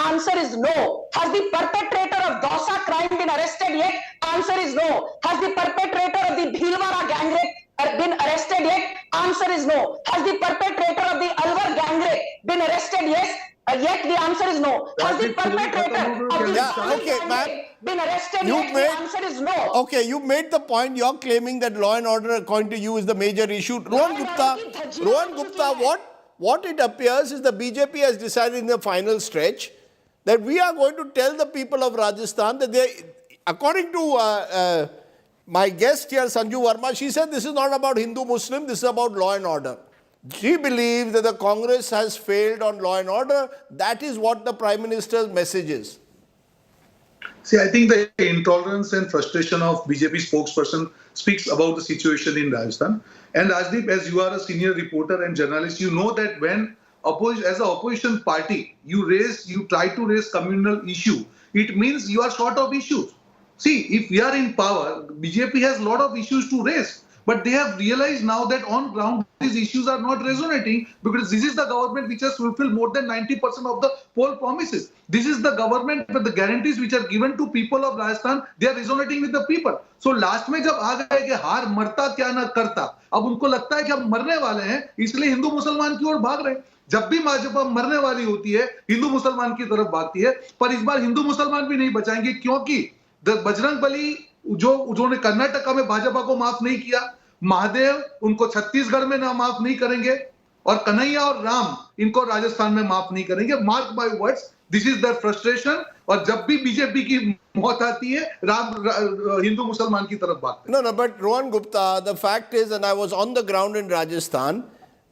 Answer is no. Has the perpetrator of Dausa crime been arrested yet? Answer is no. Has the perpetrator of the Bhilwara gang rape been arrested yet? Answer is no. Has the perpetrator of the Alwar gang rape been arrested yet? Yet the answer is no. Has the perpetrator of the been arrested yet? The answer is no. Okay, you made the point. You're claiming that law and order, according to you, is the major issue. Rohan Gupta, what it appears is the BJP has decided in the final stretch that we are going to tell the people of Rajasthan that they, according to my guest here, Sanju Verma, she said this is not about Hindu-Muslim, this is about law and order. She believes that the Congress has failed on law and order. That is what the Prime Minister's message is. See, I think the intolerance and frustration of BJP spokesperson speaks about the situation in Rajasthan. And Rajdeep, as you are a senior reporter and journalist, you know that when as an opposition party, you try to raise communal issue, it means you are short of issues. See, if we are in power, BJP has a lot of issues to raise. But they have realized now that on ground, these issues are not resonating because this is the government which has fulfilled more than 90% of the poll promises. This is the government with the guarantees which are given to people of Rajasthan, they are resonating with the people. So last में जब आ गए कि हार मरता क्या ना करता, अब उनको लगता है कि अब मरने वाले हैं, इसलिए हिंदू मुसलमान की ओर भाग रहे हैं. जब भी भाजपा मरने वाली होती है, हिंदू मुसलमान की तरफ भागती है, पर इस बार हिंदू मुसलमान भी नहीं बचाएंगे क्योंकि बजरंग बली उन्होंने कर्नाटका में भाजपा को माफ नहीं किया, महादेव उनको छत्तीसगढ़ में ना माफ नहीं करेंगे और कन्हैया और राम इनको राजस्थान में माफ नहीं करेंगे. Mark my words, this is their frustration. और जब भी बीजेपी की मौत आती है, हिंदू मुसलमान की तरफ भागते हैं. No, but Rohan Gupta, the fact is, and I was on the ground in Rajasthan,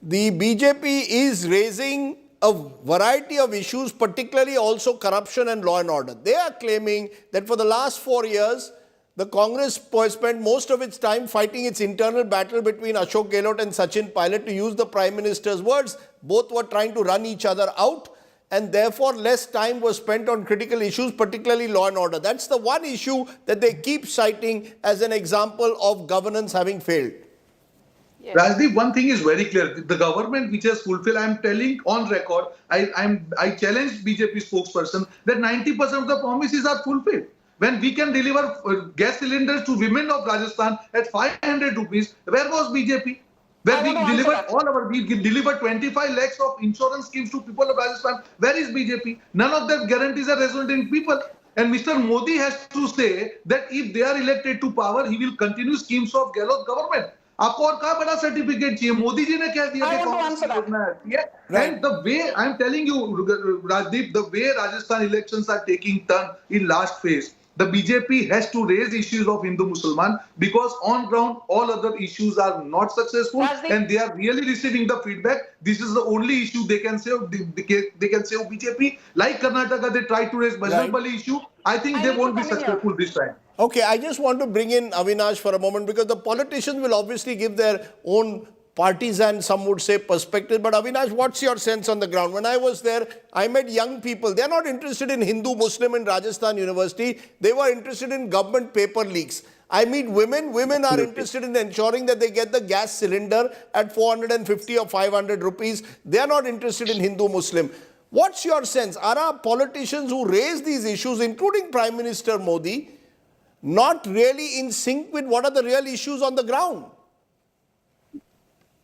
the BJP is raising a variety of issues, particularly also corruption and law and order. They are claiming that for the last 4 years, the Congress spent most of its time fighting its internal battle between Ashok Gehlot and Sachin Pilot, to use the Prime Minister's words. Both were trying to run each other out, and therefore less time was spent on critical issues, particularly law and order. That's the one issue that they keep citing as an example of governance having failed. Rajdeep, one thing is very clear. The government which has fulfilled, I am telling on record, I challenged BJP spokesperson that 90% of the promises are fulfilled. When we can deliver gas cylinders to women of Rajasthan at 500 rupees, where was BJP? Where we delivered 25 lakhs of insurance schemes to people of Rajasthan, where is BJP? None of them guarantees are resonating in people. And Mr. Modi has to say that if they are elected to power, he will continue schemes of Gehlot government. आपको और क्या बड़ा certificate चाहिए? मोदी जी ने कह दिया कि कांग्रेस की योजना है. And the way I'm telling you, Rajdeep, the way Rajasthan elections are taking turn in last phase, the BJP has to raise issues of Hindu-Musliman, because on ground all other issues are not successful, and they are really receiving the feedback. This is the only issue they can say. They can say of BJP. Like Karnataka, they try to raise Bajrangbali issue. I think they won't be successful this time. Okay, I just want to bring in Avinash for a moment, because the politicians will obviously give their own partisan, some would say, perspective. But Avinash, what's your sense on the ground? When I was there, I met young people. They're not interested in Hindu-Muslim in Rajasthan University. They were interested in government paper leaks. I meet women. Women are interested in ensuring that they get the gas cylinder at 450 or 500 rupees. They are not interested in Hindu-Muslim. What's your sense? Are our politicians who raise these issues, including Prime Minister Modi, not really in sync with what are the real issues on the ground?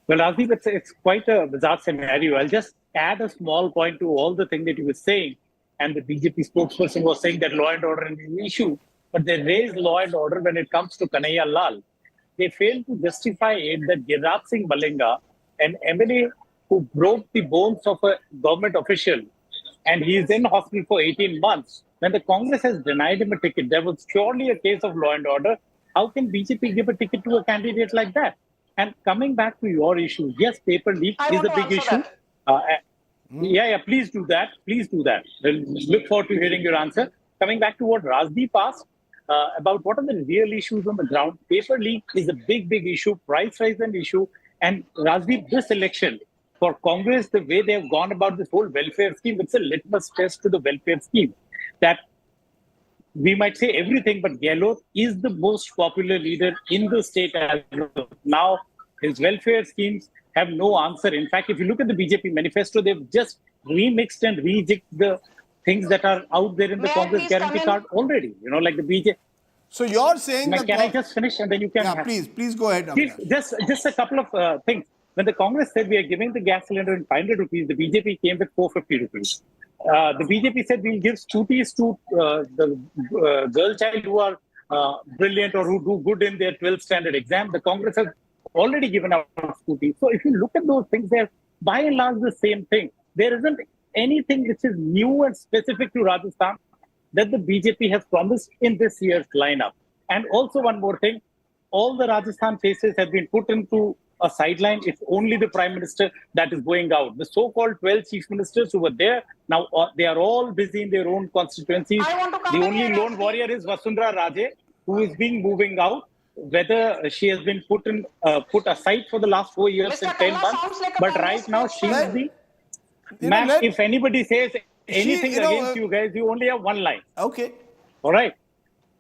Well, Rajdeep, it's quite a bizarre scenario. I'll just add a small point to all the things that you were saying. And the BJP spokesperson was saying that law and order is an issue. But they raise law and order when it comes to Kanhaiya Lal. They fail to justify it that Giraj Singh Malinga, an MLA who broke the bones of a government official, and he is in hospital for 18 months. When the Congress has denied him a ticket, there was surely a case of law and order. How can BJP give a ticket to a candidate like that? And coming back to your issue, yes, paper leak is a big issue. Please do that. Please do that. We'll look forward to hearing your answer. Coming back to what Rajdeep asked about what are the real issues on the ground, paper leak is a big, big issue. Price rise is an issue. And Rajdeep, this election, for Congress, the way they have gone about this whole welfare scheme, it's a litmus test to the welfare scheme. That we might say everything, but Gehlot is the most popular leader in the state as of now. His welfare schemes have no answer. In fact, if you look at the BJP manifesto, they've just remixed and rejigged the things that are out there in the Congress guarantee card already. You know, like the BJP. So you're saying that... Can I just finish and then you can... Yeah, please go ahead. Just a couple of things. When the Congress said we are giving the gas cylinder in 500 rupees, the BJP came with 450 rupees. The BJP said we'll give scooties to the girl child who are brilliant or who do good in their 12th standard exam. The Congress has already given out scooties. So if you look at those things, they're by and large the same thing. There isn't anything which is new and specific to Rajasthan that the BJP has promised in this year's lineup. And also one more thing, all the Rajasthan faces have been put into a sideline. It's only the Prime Minister that is going out. The so-called 12 chief ministers who were there, now they are all busy in their own constituencies. The only lone warrior is Vasundhara Raje, who is moving out. Whether she has been put aside for the last 4 years and 10 months, but right now she is the... if anybody says anything against you guys, you only have one line. Okay. All right.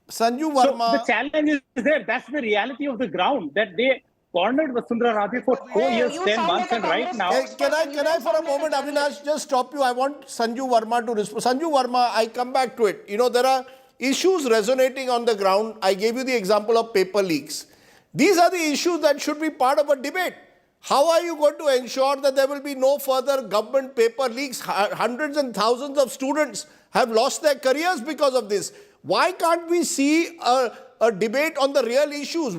Sanju Verma... So the challenge is there. That's the reality of the ground, that they cornered Vasundhara Raje for 4 years, 10 months, and right now... Can I for a moment, Avinash, just stop you? I want Sanju Verma to respond. Sanju Verma, I come back to it. You know, there are issues resonating on the ground. I gave you the example of paper leaks. These are the issues that should be part of a debate. How are you going to ensure that there will be no further government paper leaks? Hundreds and thousands of students have lost their careers because of this. Why can't we see a debate on the real issues?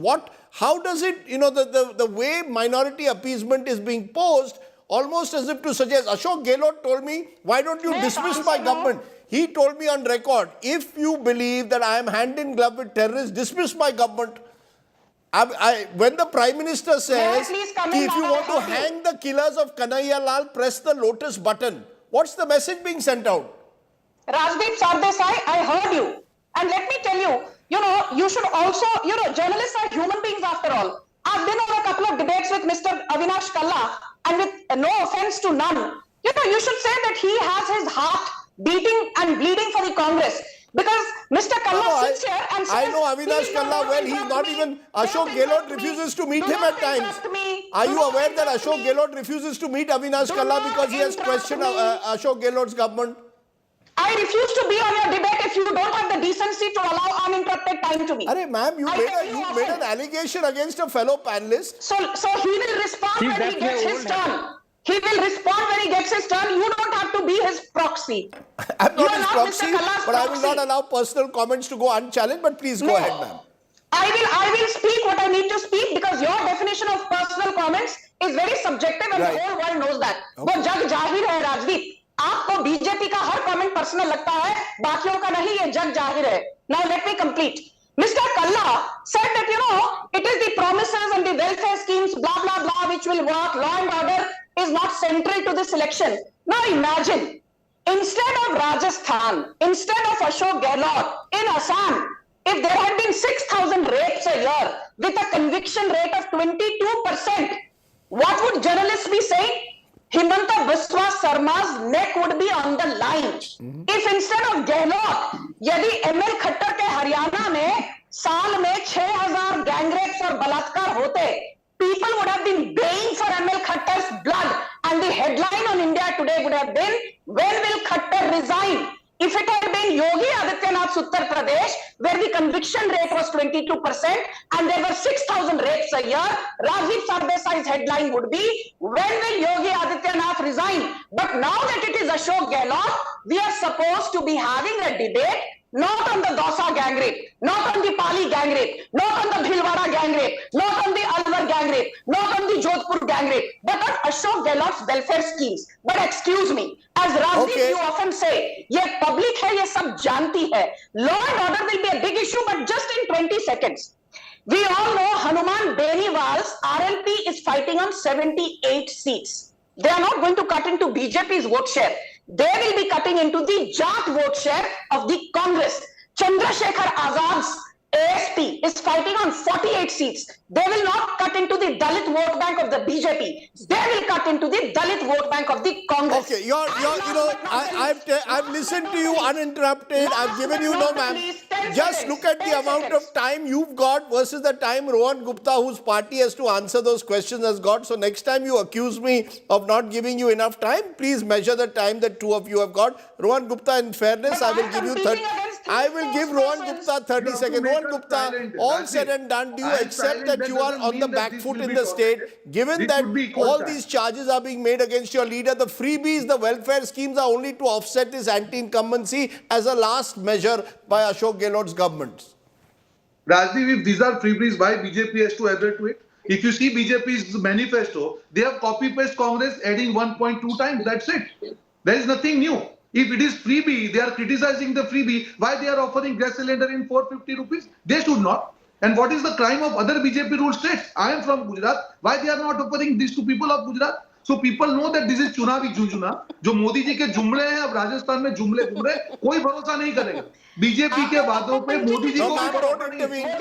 How does it, the way minority appeasement is being posed, almost as if to suggest, Ashok Gehlot told me, why don't you dismiss my government? He told me on record, if you believe that I am hand in glove with terrorists, dismiss my government. When the Prime Minister says, please come "Ki in, if you I'll want to help you." hang the killers of Kanhaiya Lal, press the lotus button," what's the message being sent out? Rajdeep, Sardesai, I heard you. And let me tell you, you should also, journalists are human beings after all. I've been on a couple of debates with Mr. Avinash Kalla, and with no offense to none, you should say that he has his heart beating and bleeding for the Congress. Because Mr. Kalla sits here and says, I know Avinash "Please Kalla don't well. He's interrupt not me. even. Ashok Don't Gehlot interrupt me. refuses to meet Do him not at times. interrupt me. Are Do you not aware that interrupt Ashok me. Gehlot refuses to meet Avinash Do Kalla not because he has interrupt questioned me. Ashok Gehlot's government? I refuse to be on your debate if you don't have the decency to allow uninterrupted time to me. Arey, ma'am, you I made, tell a, you you often. made an allegation against a fellow panelist. So he will respond See, when that's he gets my his old turn. He will respond when he gets his turn. You don't have to be his proxy. I'm You not are his not proxy, Mr. Kalla's but I will not proxy. allow personal comments to go unchallenged. But please go No. ahead, ma'am. I will speak what I need to speak because your definition of personal comments is very subjective and Right. the whole world knows that. Okay. वो जग जाहिर है राजदीप. आपको BJP का हर comment personal लगता है, बाकियों का नहीं, ये जग जाहिर है. Now let me complete. Mr. Kalla said that it is the promises and the welfare schemes blah blah blah which will work. Law and order is not central to this election. Now imagine, instead of Rajasthan, instead of Ashok Gehlot in Assam, if there had been 6,000 rapes a year with a conviction rate of 22%, what would journalists be saying? Himanta Biswa Sarma's neck would be on the line. If instead of Gehlot, यदि ML Khattar के हरियाणा में साल में 6,000 gang rapes और बलात्कार होते, people would have been baying for ML Khattar's blood, and the headline on India Today would have been, "When will Khattar resign?" If it had been Yogi Adityanath's Uttar Pradesh, where the conviction rate was 22% and there were 6,000 rapes a year, Rajdeep Sardesai's headline would be, "When will Yogi Adityanath resign?" But now that it is Ashok Gehlot, we are supposed to be having a debate not on the Dausa gang rape, not on the Pali gang rape, not on the Bhilwara gang rape, not on the Alwar gang rape, not on the Jodhpur gang rape, but on Ashok Gehlot's welfare schemes. But excuse me, as Rajdeep you often say, ये public है, ये सब जानती है. Law and order will be a big issue, but just in 20 seconds. We all know Hanuman Beniwal's RLP is fighting on 78 seats. They are not going to cut into BJP's vote share. They will be cutting into the Jat vote share of the Congress. Chandrasekhar Azad's ASP is fighting on 48 seats. They will not cut into the Dalit vote bank of the BJP. They will cut into the Dalit vote bank of the Congress. Okay, I've listened to you uninterrupted. I've given you ma'am. Just look at the amount of time you've got versus the time Rohan Gupta, whose party has to answer those questions, has got. So next time you accuse me of not giving you enough time, please measure the time that two of you have got. Rohan Gupta, in fairness, I will give you 30. I will give Rohan Gupta 30 seconds. Rohan Gupta, all said and done, do you accept that you are on the back foot in the state, given that all these charges are being made against your leader? The freebies, the welfare schemes are only to offset this anti-incumbency as a last measure by Ashok Gehlot's government. Rajdeep, if these are freebies, why BJP has to adhere to it? If you see BJP's manifesto, they have copy-paste Congress adding 1.2 times. That's it. There is nothing new. If it is freebie, they are criticizing the freebie. Why they are offering gas cylinder in 450 rupees? They should not. And what is the crime of other BJP ruled states? I am from Gujarat. Why they are not offering this to people of Gujarat? So people know that this is चुनावी झुंझुना. जो मोदी जी के जुमले हैं, अब राजस्थान में जुमले घूम रहे, कोई भरोसा नहीं करेगा. बीजेपी के वादों पे मोदी जी को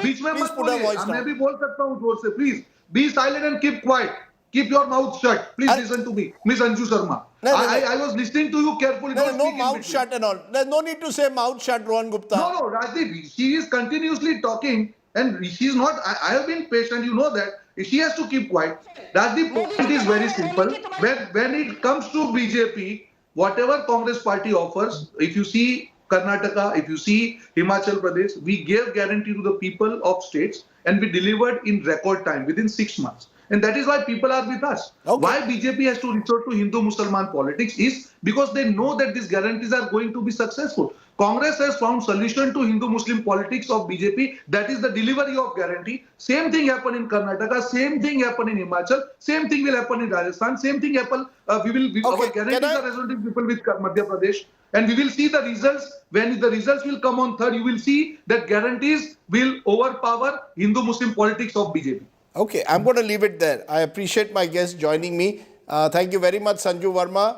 बीच में मत बोलिए. मैं भी बोल सकता हूँ जोर से. Please be silent and keep quiet. Keep your mouth shut. Please listen to me, Miss Anju Sharma. I was listening to you carefully. No mouth shut and all. There's no need to say mouth shut, Rohan Gupta. No, Rajdeep, she is continuously talking and she's not. I have been patient, you know that. She has to keep quiet. Rajdeep, it is very simple. When it comes to BJP, whatever Congress party offers, if you see Karnataka, if you see Himachal Pradesh, we gave guarantee to the people of states and we delivered in record time, within 6 months. And that is why people are with us. Okay. Why BJP has to resort to Hindu-Musliman politics is because they know that these guarantees are going to be successful. Congress has found solution to Hindu-Muslim politics of BJP. That is the delivery of guarantee. Same thing happened in Karnataka. Same thing happened in Himachal. Same thing will happen in Rajasthan. Same thing happen. Our guarantees are resonating people with Madhya Pradesh. And we will see the results. When the results will come on 3rd, you will see that guarantees will overpower Hindu-Muslim politics of BJP. Okay, I'm going to leave it there. I appreciate my guests joining me. Thank you very much, Sanju Verma,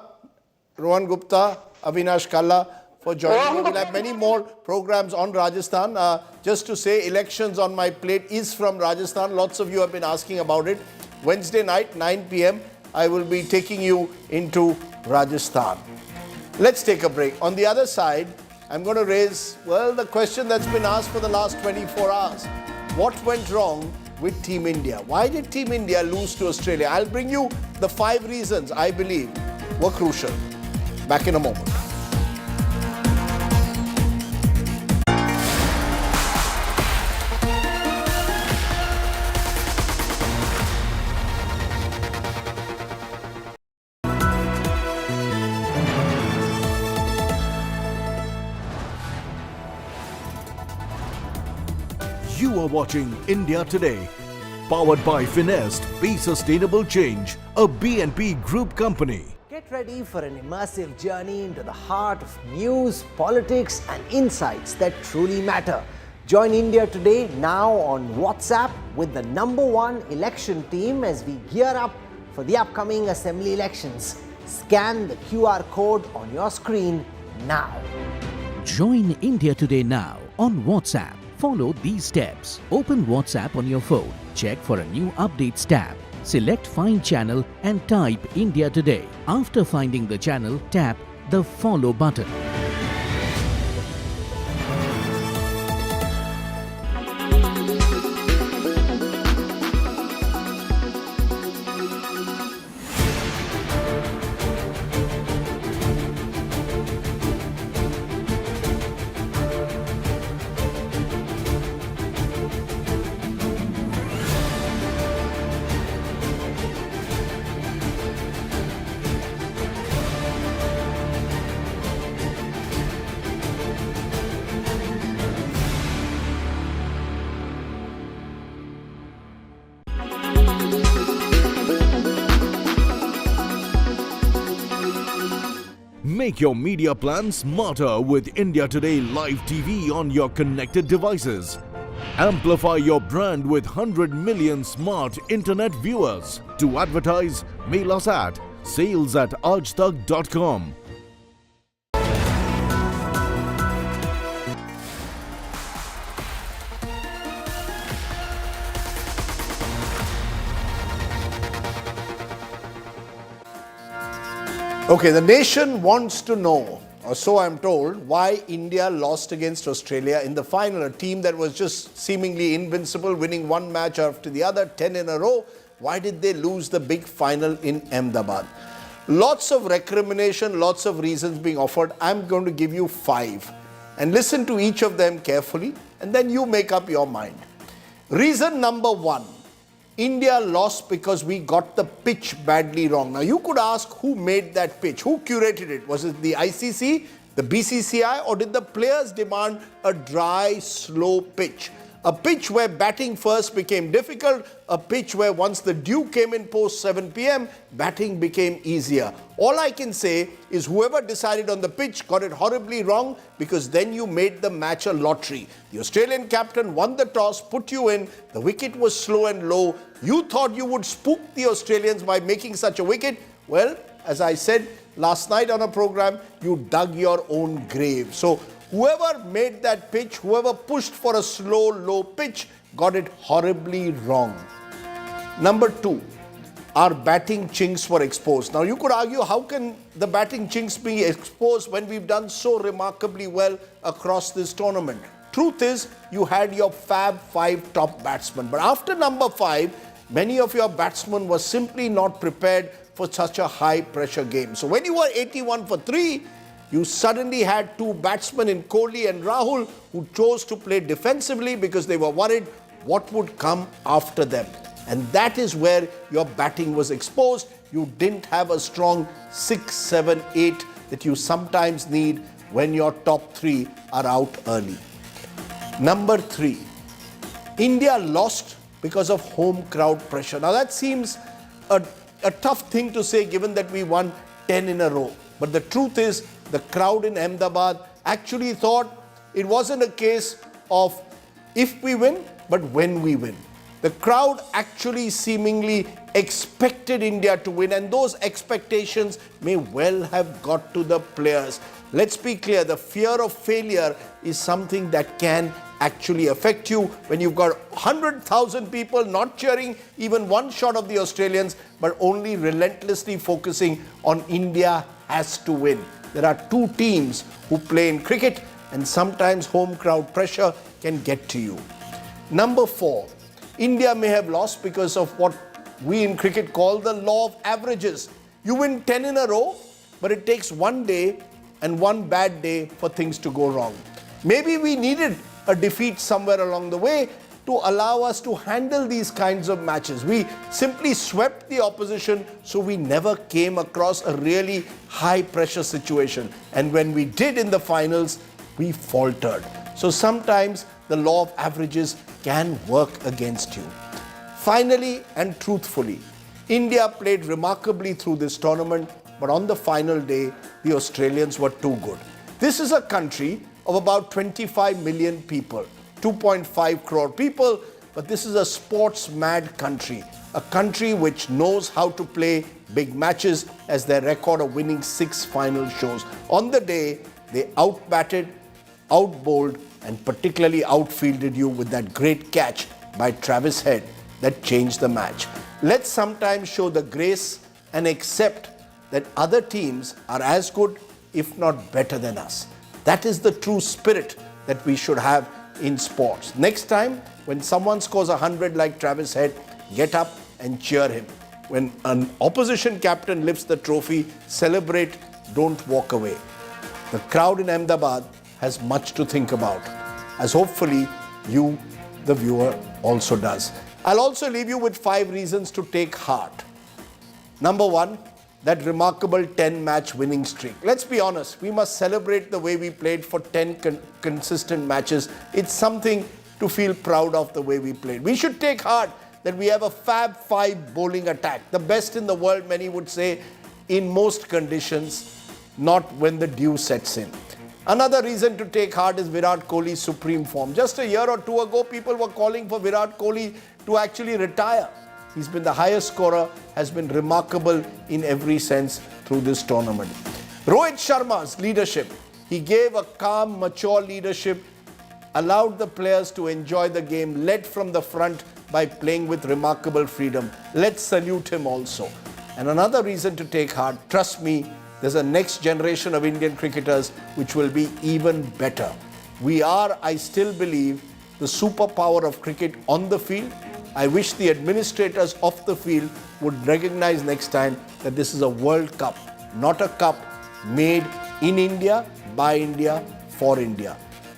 Rohan Gupta, Avinash Kalla for joining me. We'll have many more programs on Rajasthan. Just to say, elections on my plate is from Rajasthan. Lots of you have been asking about it. Wednesday night, 9 p.m., I will be taking you into Rajasthan. Let's take a break. On the other side, I'm going to raise, well, the question that's been asked for the last 24 hours. What went wrong with Team India? Why did Team India lose to Australia? I'll bring you the 5 reasons I believe were crucial. Back in a moment. You are watching India Today, powered by Finest, Be Sustainable Change, a BNP Group company. Get ready for an immersive journey into the heart of news, politics and insights that truly matter. Join India Today now on WhatsApp with the #1 election team as we gear up for the upcoming assembly elections. Scan the QR code on your screen now. Join India Today now on WhatsApp. Follow these steps. Open WhatsApp on your phone. Check for a new updates tab. Select Find Channel and type India Today. After finding the channel, tap the Follow button. Make your media plan smarter with India Today Live TV on your connected devices. Amplify your brand with 100 million smart internet viewers. To advertise, mail us at sales@aajtak.com. Okay, the nation wants to know, or so I'm told, why India lost against Australia in the final. A team that was just seemingly invincible, winning one match after the other, 10 in a row. Why did they lose the big final in Ahmedabad? Lots of recrimination, lots of reasons being offered. I'm going to give you 5. And listen to each of them carefully, and then you make up your mind. Reason number 1. India lost because we got the pitch badly wrong. Now, you could ask who made that pitch, who curated it. Was it the ICC, the BCCI, or did the players demand a dry, slow pitch? A pitch where batting first became difficult, a pitch where once the dew came in post 7 p.m., batting became easier. All I can say is whoever decided on the pitch got it horribly wrong, because then you made the match a lottery. The Australian captain won the toss, put you in, the wicket was slow and low. You thought you would spook the Australians by making such a wicket. Well, as I said last night on a program, you dug your own grave. So whoever made that pitch, whoever pushed for a slow, low pitch, got it horribly wrong. Number 2, our batting chinks were exposed. Now, you could argue, how can the batting chinks be exposed when we've done so remarkably well across this tournament? Truth is, you had your Fab 5 top batsmen. But after number 5, many of your batsmen were simply not prepared for such a high-pressure game. So when you were 81 for 3, you suddenly had 2 batsmen in Kohli and Rahul who chose to play defensively because they were worried what would come after them. And that is where your batting was exposed. You didn't have a strong 6, 7, 8 that you sometimes need when your top three are out early. Number 3, India lost because of home crowd pressure. Now that seems a tough thing to say given that we won 10 in a row. But the truth is, the crowd in Ahmedabad actually thought it wasn't a case of if we win, but when we win. The crowd actually seemingly expected India to win, and those expectations may well have got to the players. Let's be clear, the fear of failure is something that can actually affect you when you've got 100,000 people not cheering even one shot of the Australians, but only relentlessly focusing on India has to win. There are two teams who play in cricket, and sometimes home crowd pressure can get to you. Number 4, India may have lost because of what we in cricket call the law of averages. You win 10 in a row, but it takes one day and one bad day for things to go wrong. Maybe we needed a defeat somewhere along the way to allow us to handle these kinds of matches. We simply swept the opposition, so we never came across a really high pressure situation. And when we did in the finals, we faltered. So sometimes the law of averages can work against you. Finally and truthfully, India played remarkably through this tournament, but on the final day, the Australians were too good. This is a country of about 25 million people, 2.5 crore people, but this is a sports-mad country, a country which knows how to play big matches, as their record of winning 6 final shows. On the day, they outbatted, outbowled, and particularly outfielded you with that great catch by Travis Head that changed the match. Let's sometimes show the grace and accept that other teams are as good, if not better than us. That is the true spirit that we should have in sports. Next time, when someone scores 100 like Travis Head, get up and cheer him. When an opposition captain lifts the trophy, celebrate, don't walk away. The crowd in Ahmedabad has much to think about, as hopefully you, the viewer, also does. I'll also leave you with 5 reasons to take heart. Number 1, that remarkable 10-match winning streak. Let's be honest, we must celebrate the way we played for 10 consistent matches. It's something to feel proud of the way we played. We should take heart that we have a Fab 5 bowling attack, the best in the world, many would say, in most conditions, not when the dew sets in. Another reason to take heart is Virat Kohli's supreme form. Just a year or two ago, people were calling for Virat Kohli to actually retire. He's been the highest scorer, has been remarkable in every sense through this tournament. Rohit Sharma's leadership, he gave a calm, mature leadership, allowed the players to enjoy the game, led from the front by playing with remarkable freedom. Let's salute him also. And another reason to take heart, trust me, there's a next generation of Indian cricketers which will be even better. We are, I still believe, the superpower of cricket on the field. I wish the administrators off the field would recognize next time that this is a World Cup, not a cup made in India, by India, for India.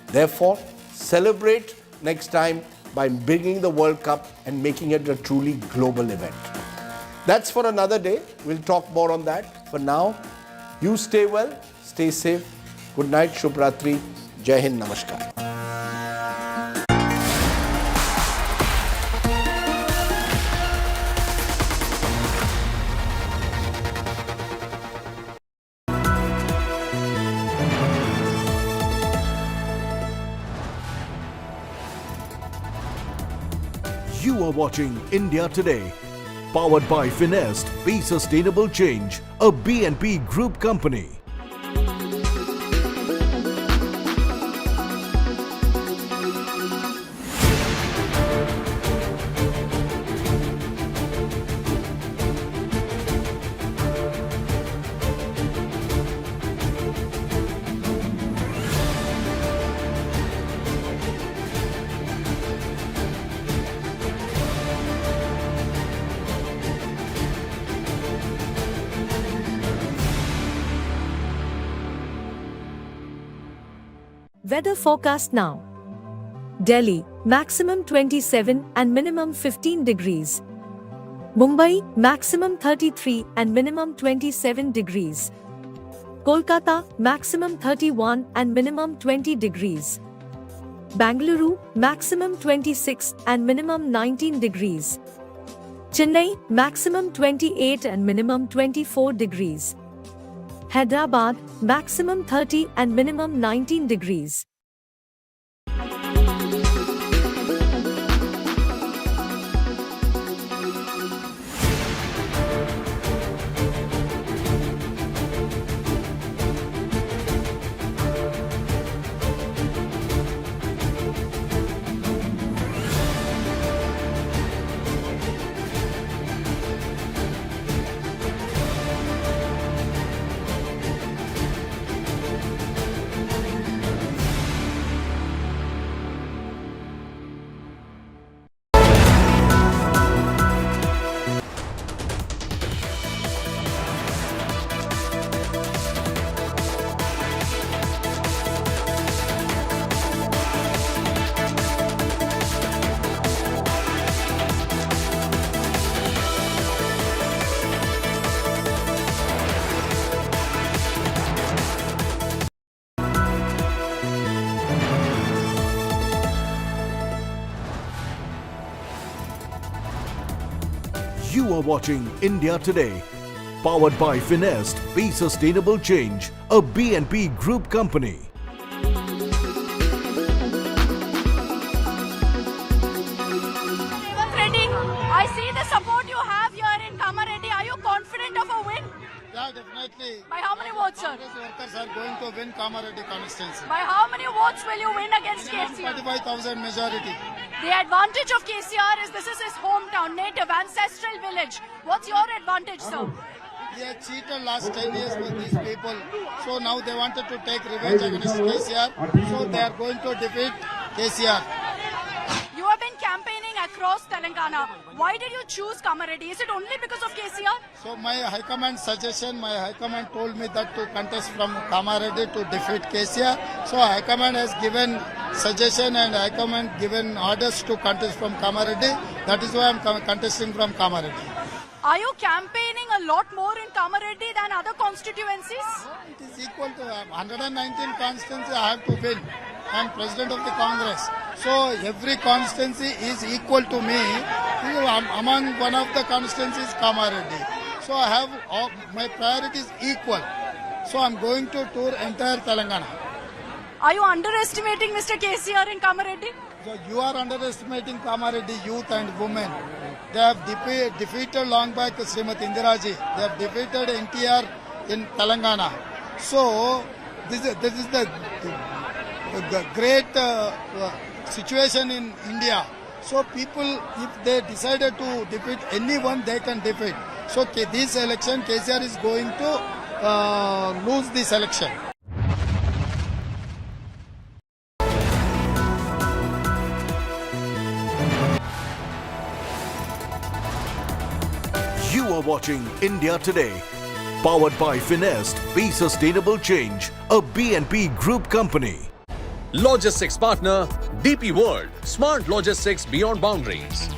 Therefore, celebrate next time by bringing the World Cup and making it a truly global event. That's for another day. We'll talk more on that. For now, you stay well, stay safe. Good night, Shubh Ratri. Jai Hind, Namaskar. You are watching India Today, powered by Finest, Be Sustainable Change, a B&P Group company. Weather forecast now. Delhi, maximum 27 and minimum 15 degrees. Mumbai, maximum 33 and minimum 27 degrees. Kolkata, maximum 31 and minimum 20 degrees. Bangalore, maximum 26 and minimum 19 degrees. Chennai, maximum 28 and minimum 24 degrees. Hyderabad, maximum 30 and minimum 19 degrees. You are watching India Today, powered by Finest, Be Sustainable Change, a B&P Group company. I see the support you have here in Kamareddy. Are you confident of a win? Yeah, definitely. By how many votes, sir? Congress workers are going to win Kamareddy constituency. By how many votes will you win against KCR? 45,000 majority. The advantage of KCR is this is his hometown, native, ancestral village. What's your advantage, sir? He had cheated last 10 years with these people. So now they wanted to take revenge against KCR. So they are going to defeat KCR. You have been campaigning across Telangana. Why did you choose Kamareddy? Is it only because of KCR? So my high command suggestion, my high command told me that to contest from Kamareddy to defeat KCR. So high command has given suggestion and high command given orders to contest from Kamareddy. That is why I am contesting from Kamareddy. Are you campaigning a lot more in Kamareddy than other constituencies? It is equal to 119 constituencies I have to win. I am president of the Congress. So every constituency is equal to me. Among one of the constituencies, Kamareddy. So I have my priorities equal. So I am going to tour entire Telangana. Are you underestimating Mr. KCR in Kamareddy? So you are underestimating Kamareddy youth and women. They have defeated long back Srimati Indiraji. They have defeated NTR in Telangana. So this is the great situation in India. So people, if they decided to defeat anyone, they can defeat. So this election, KCR is going to lose this election. You are watching India Today, powered by Finest, Be Sustainable Change, a B&P Group company. Logistics partner DP World. Smart logistics beyond boundaries.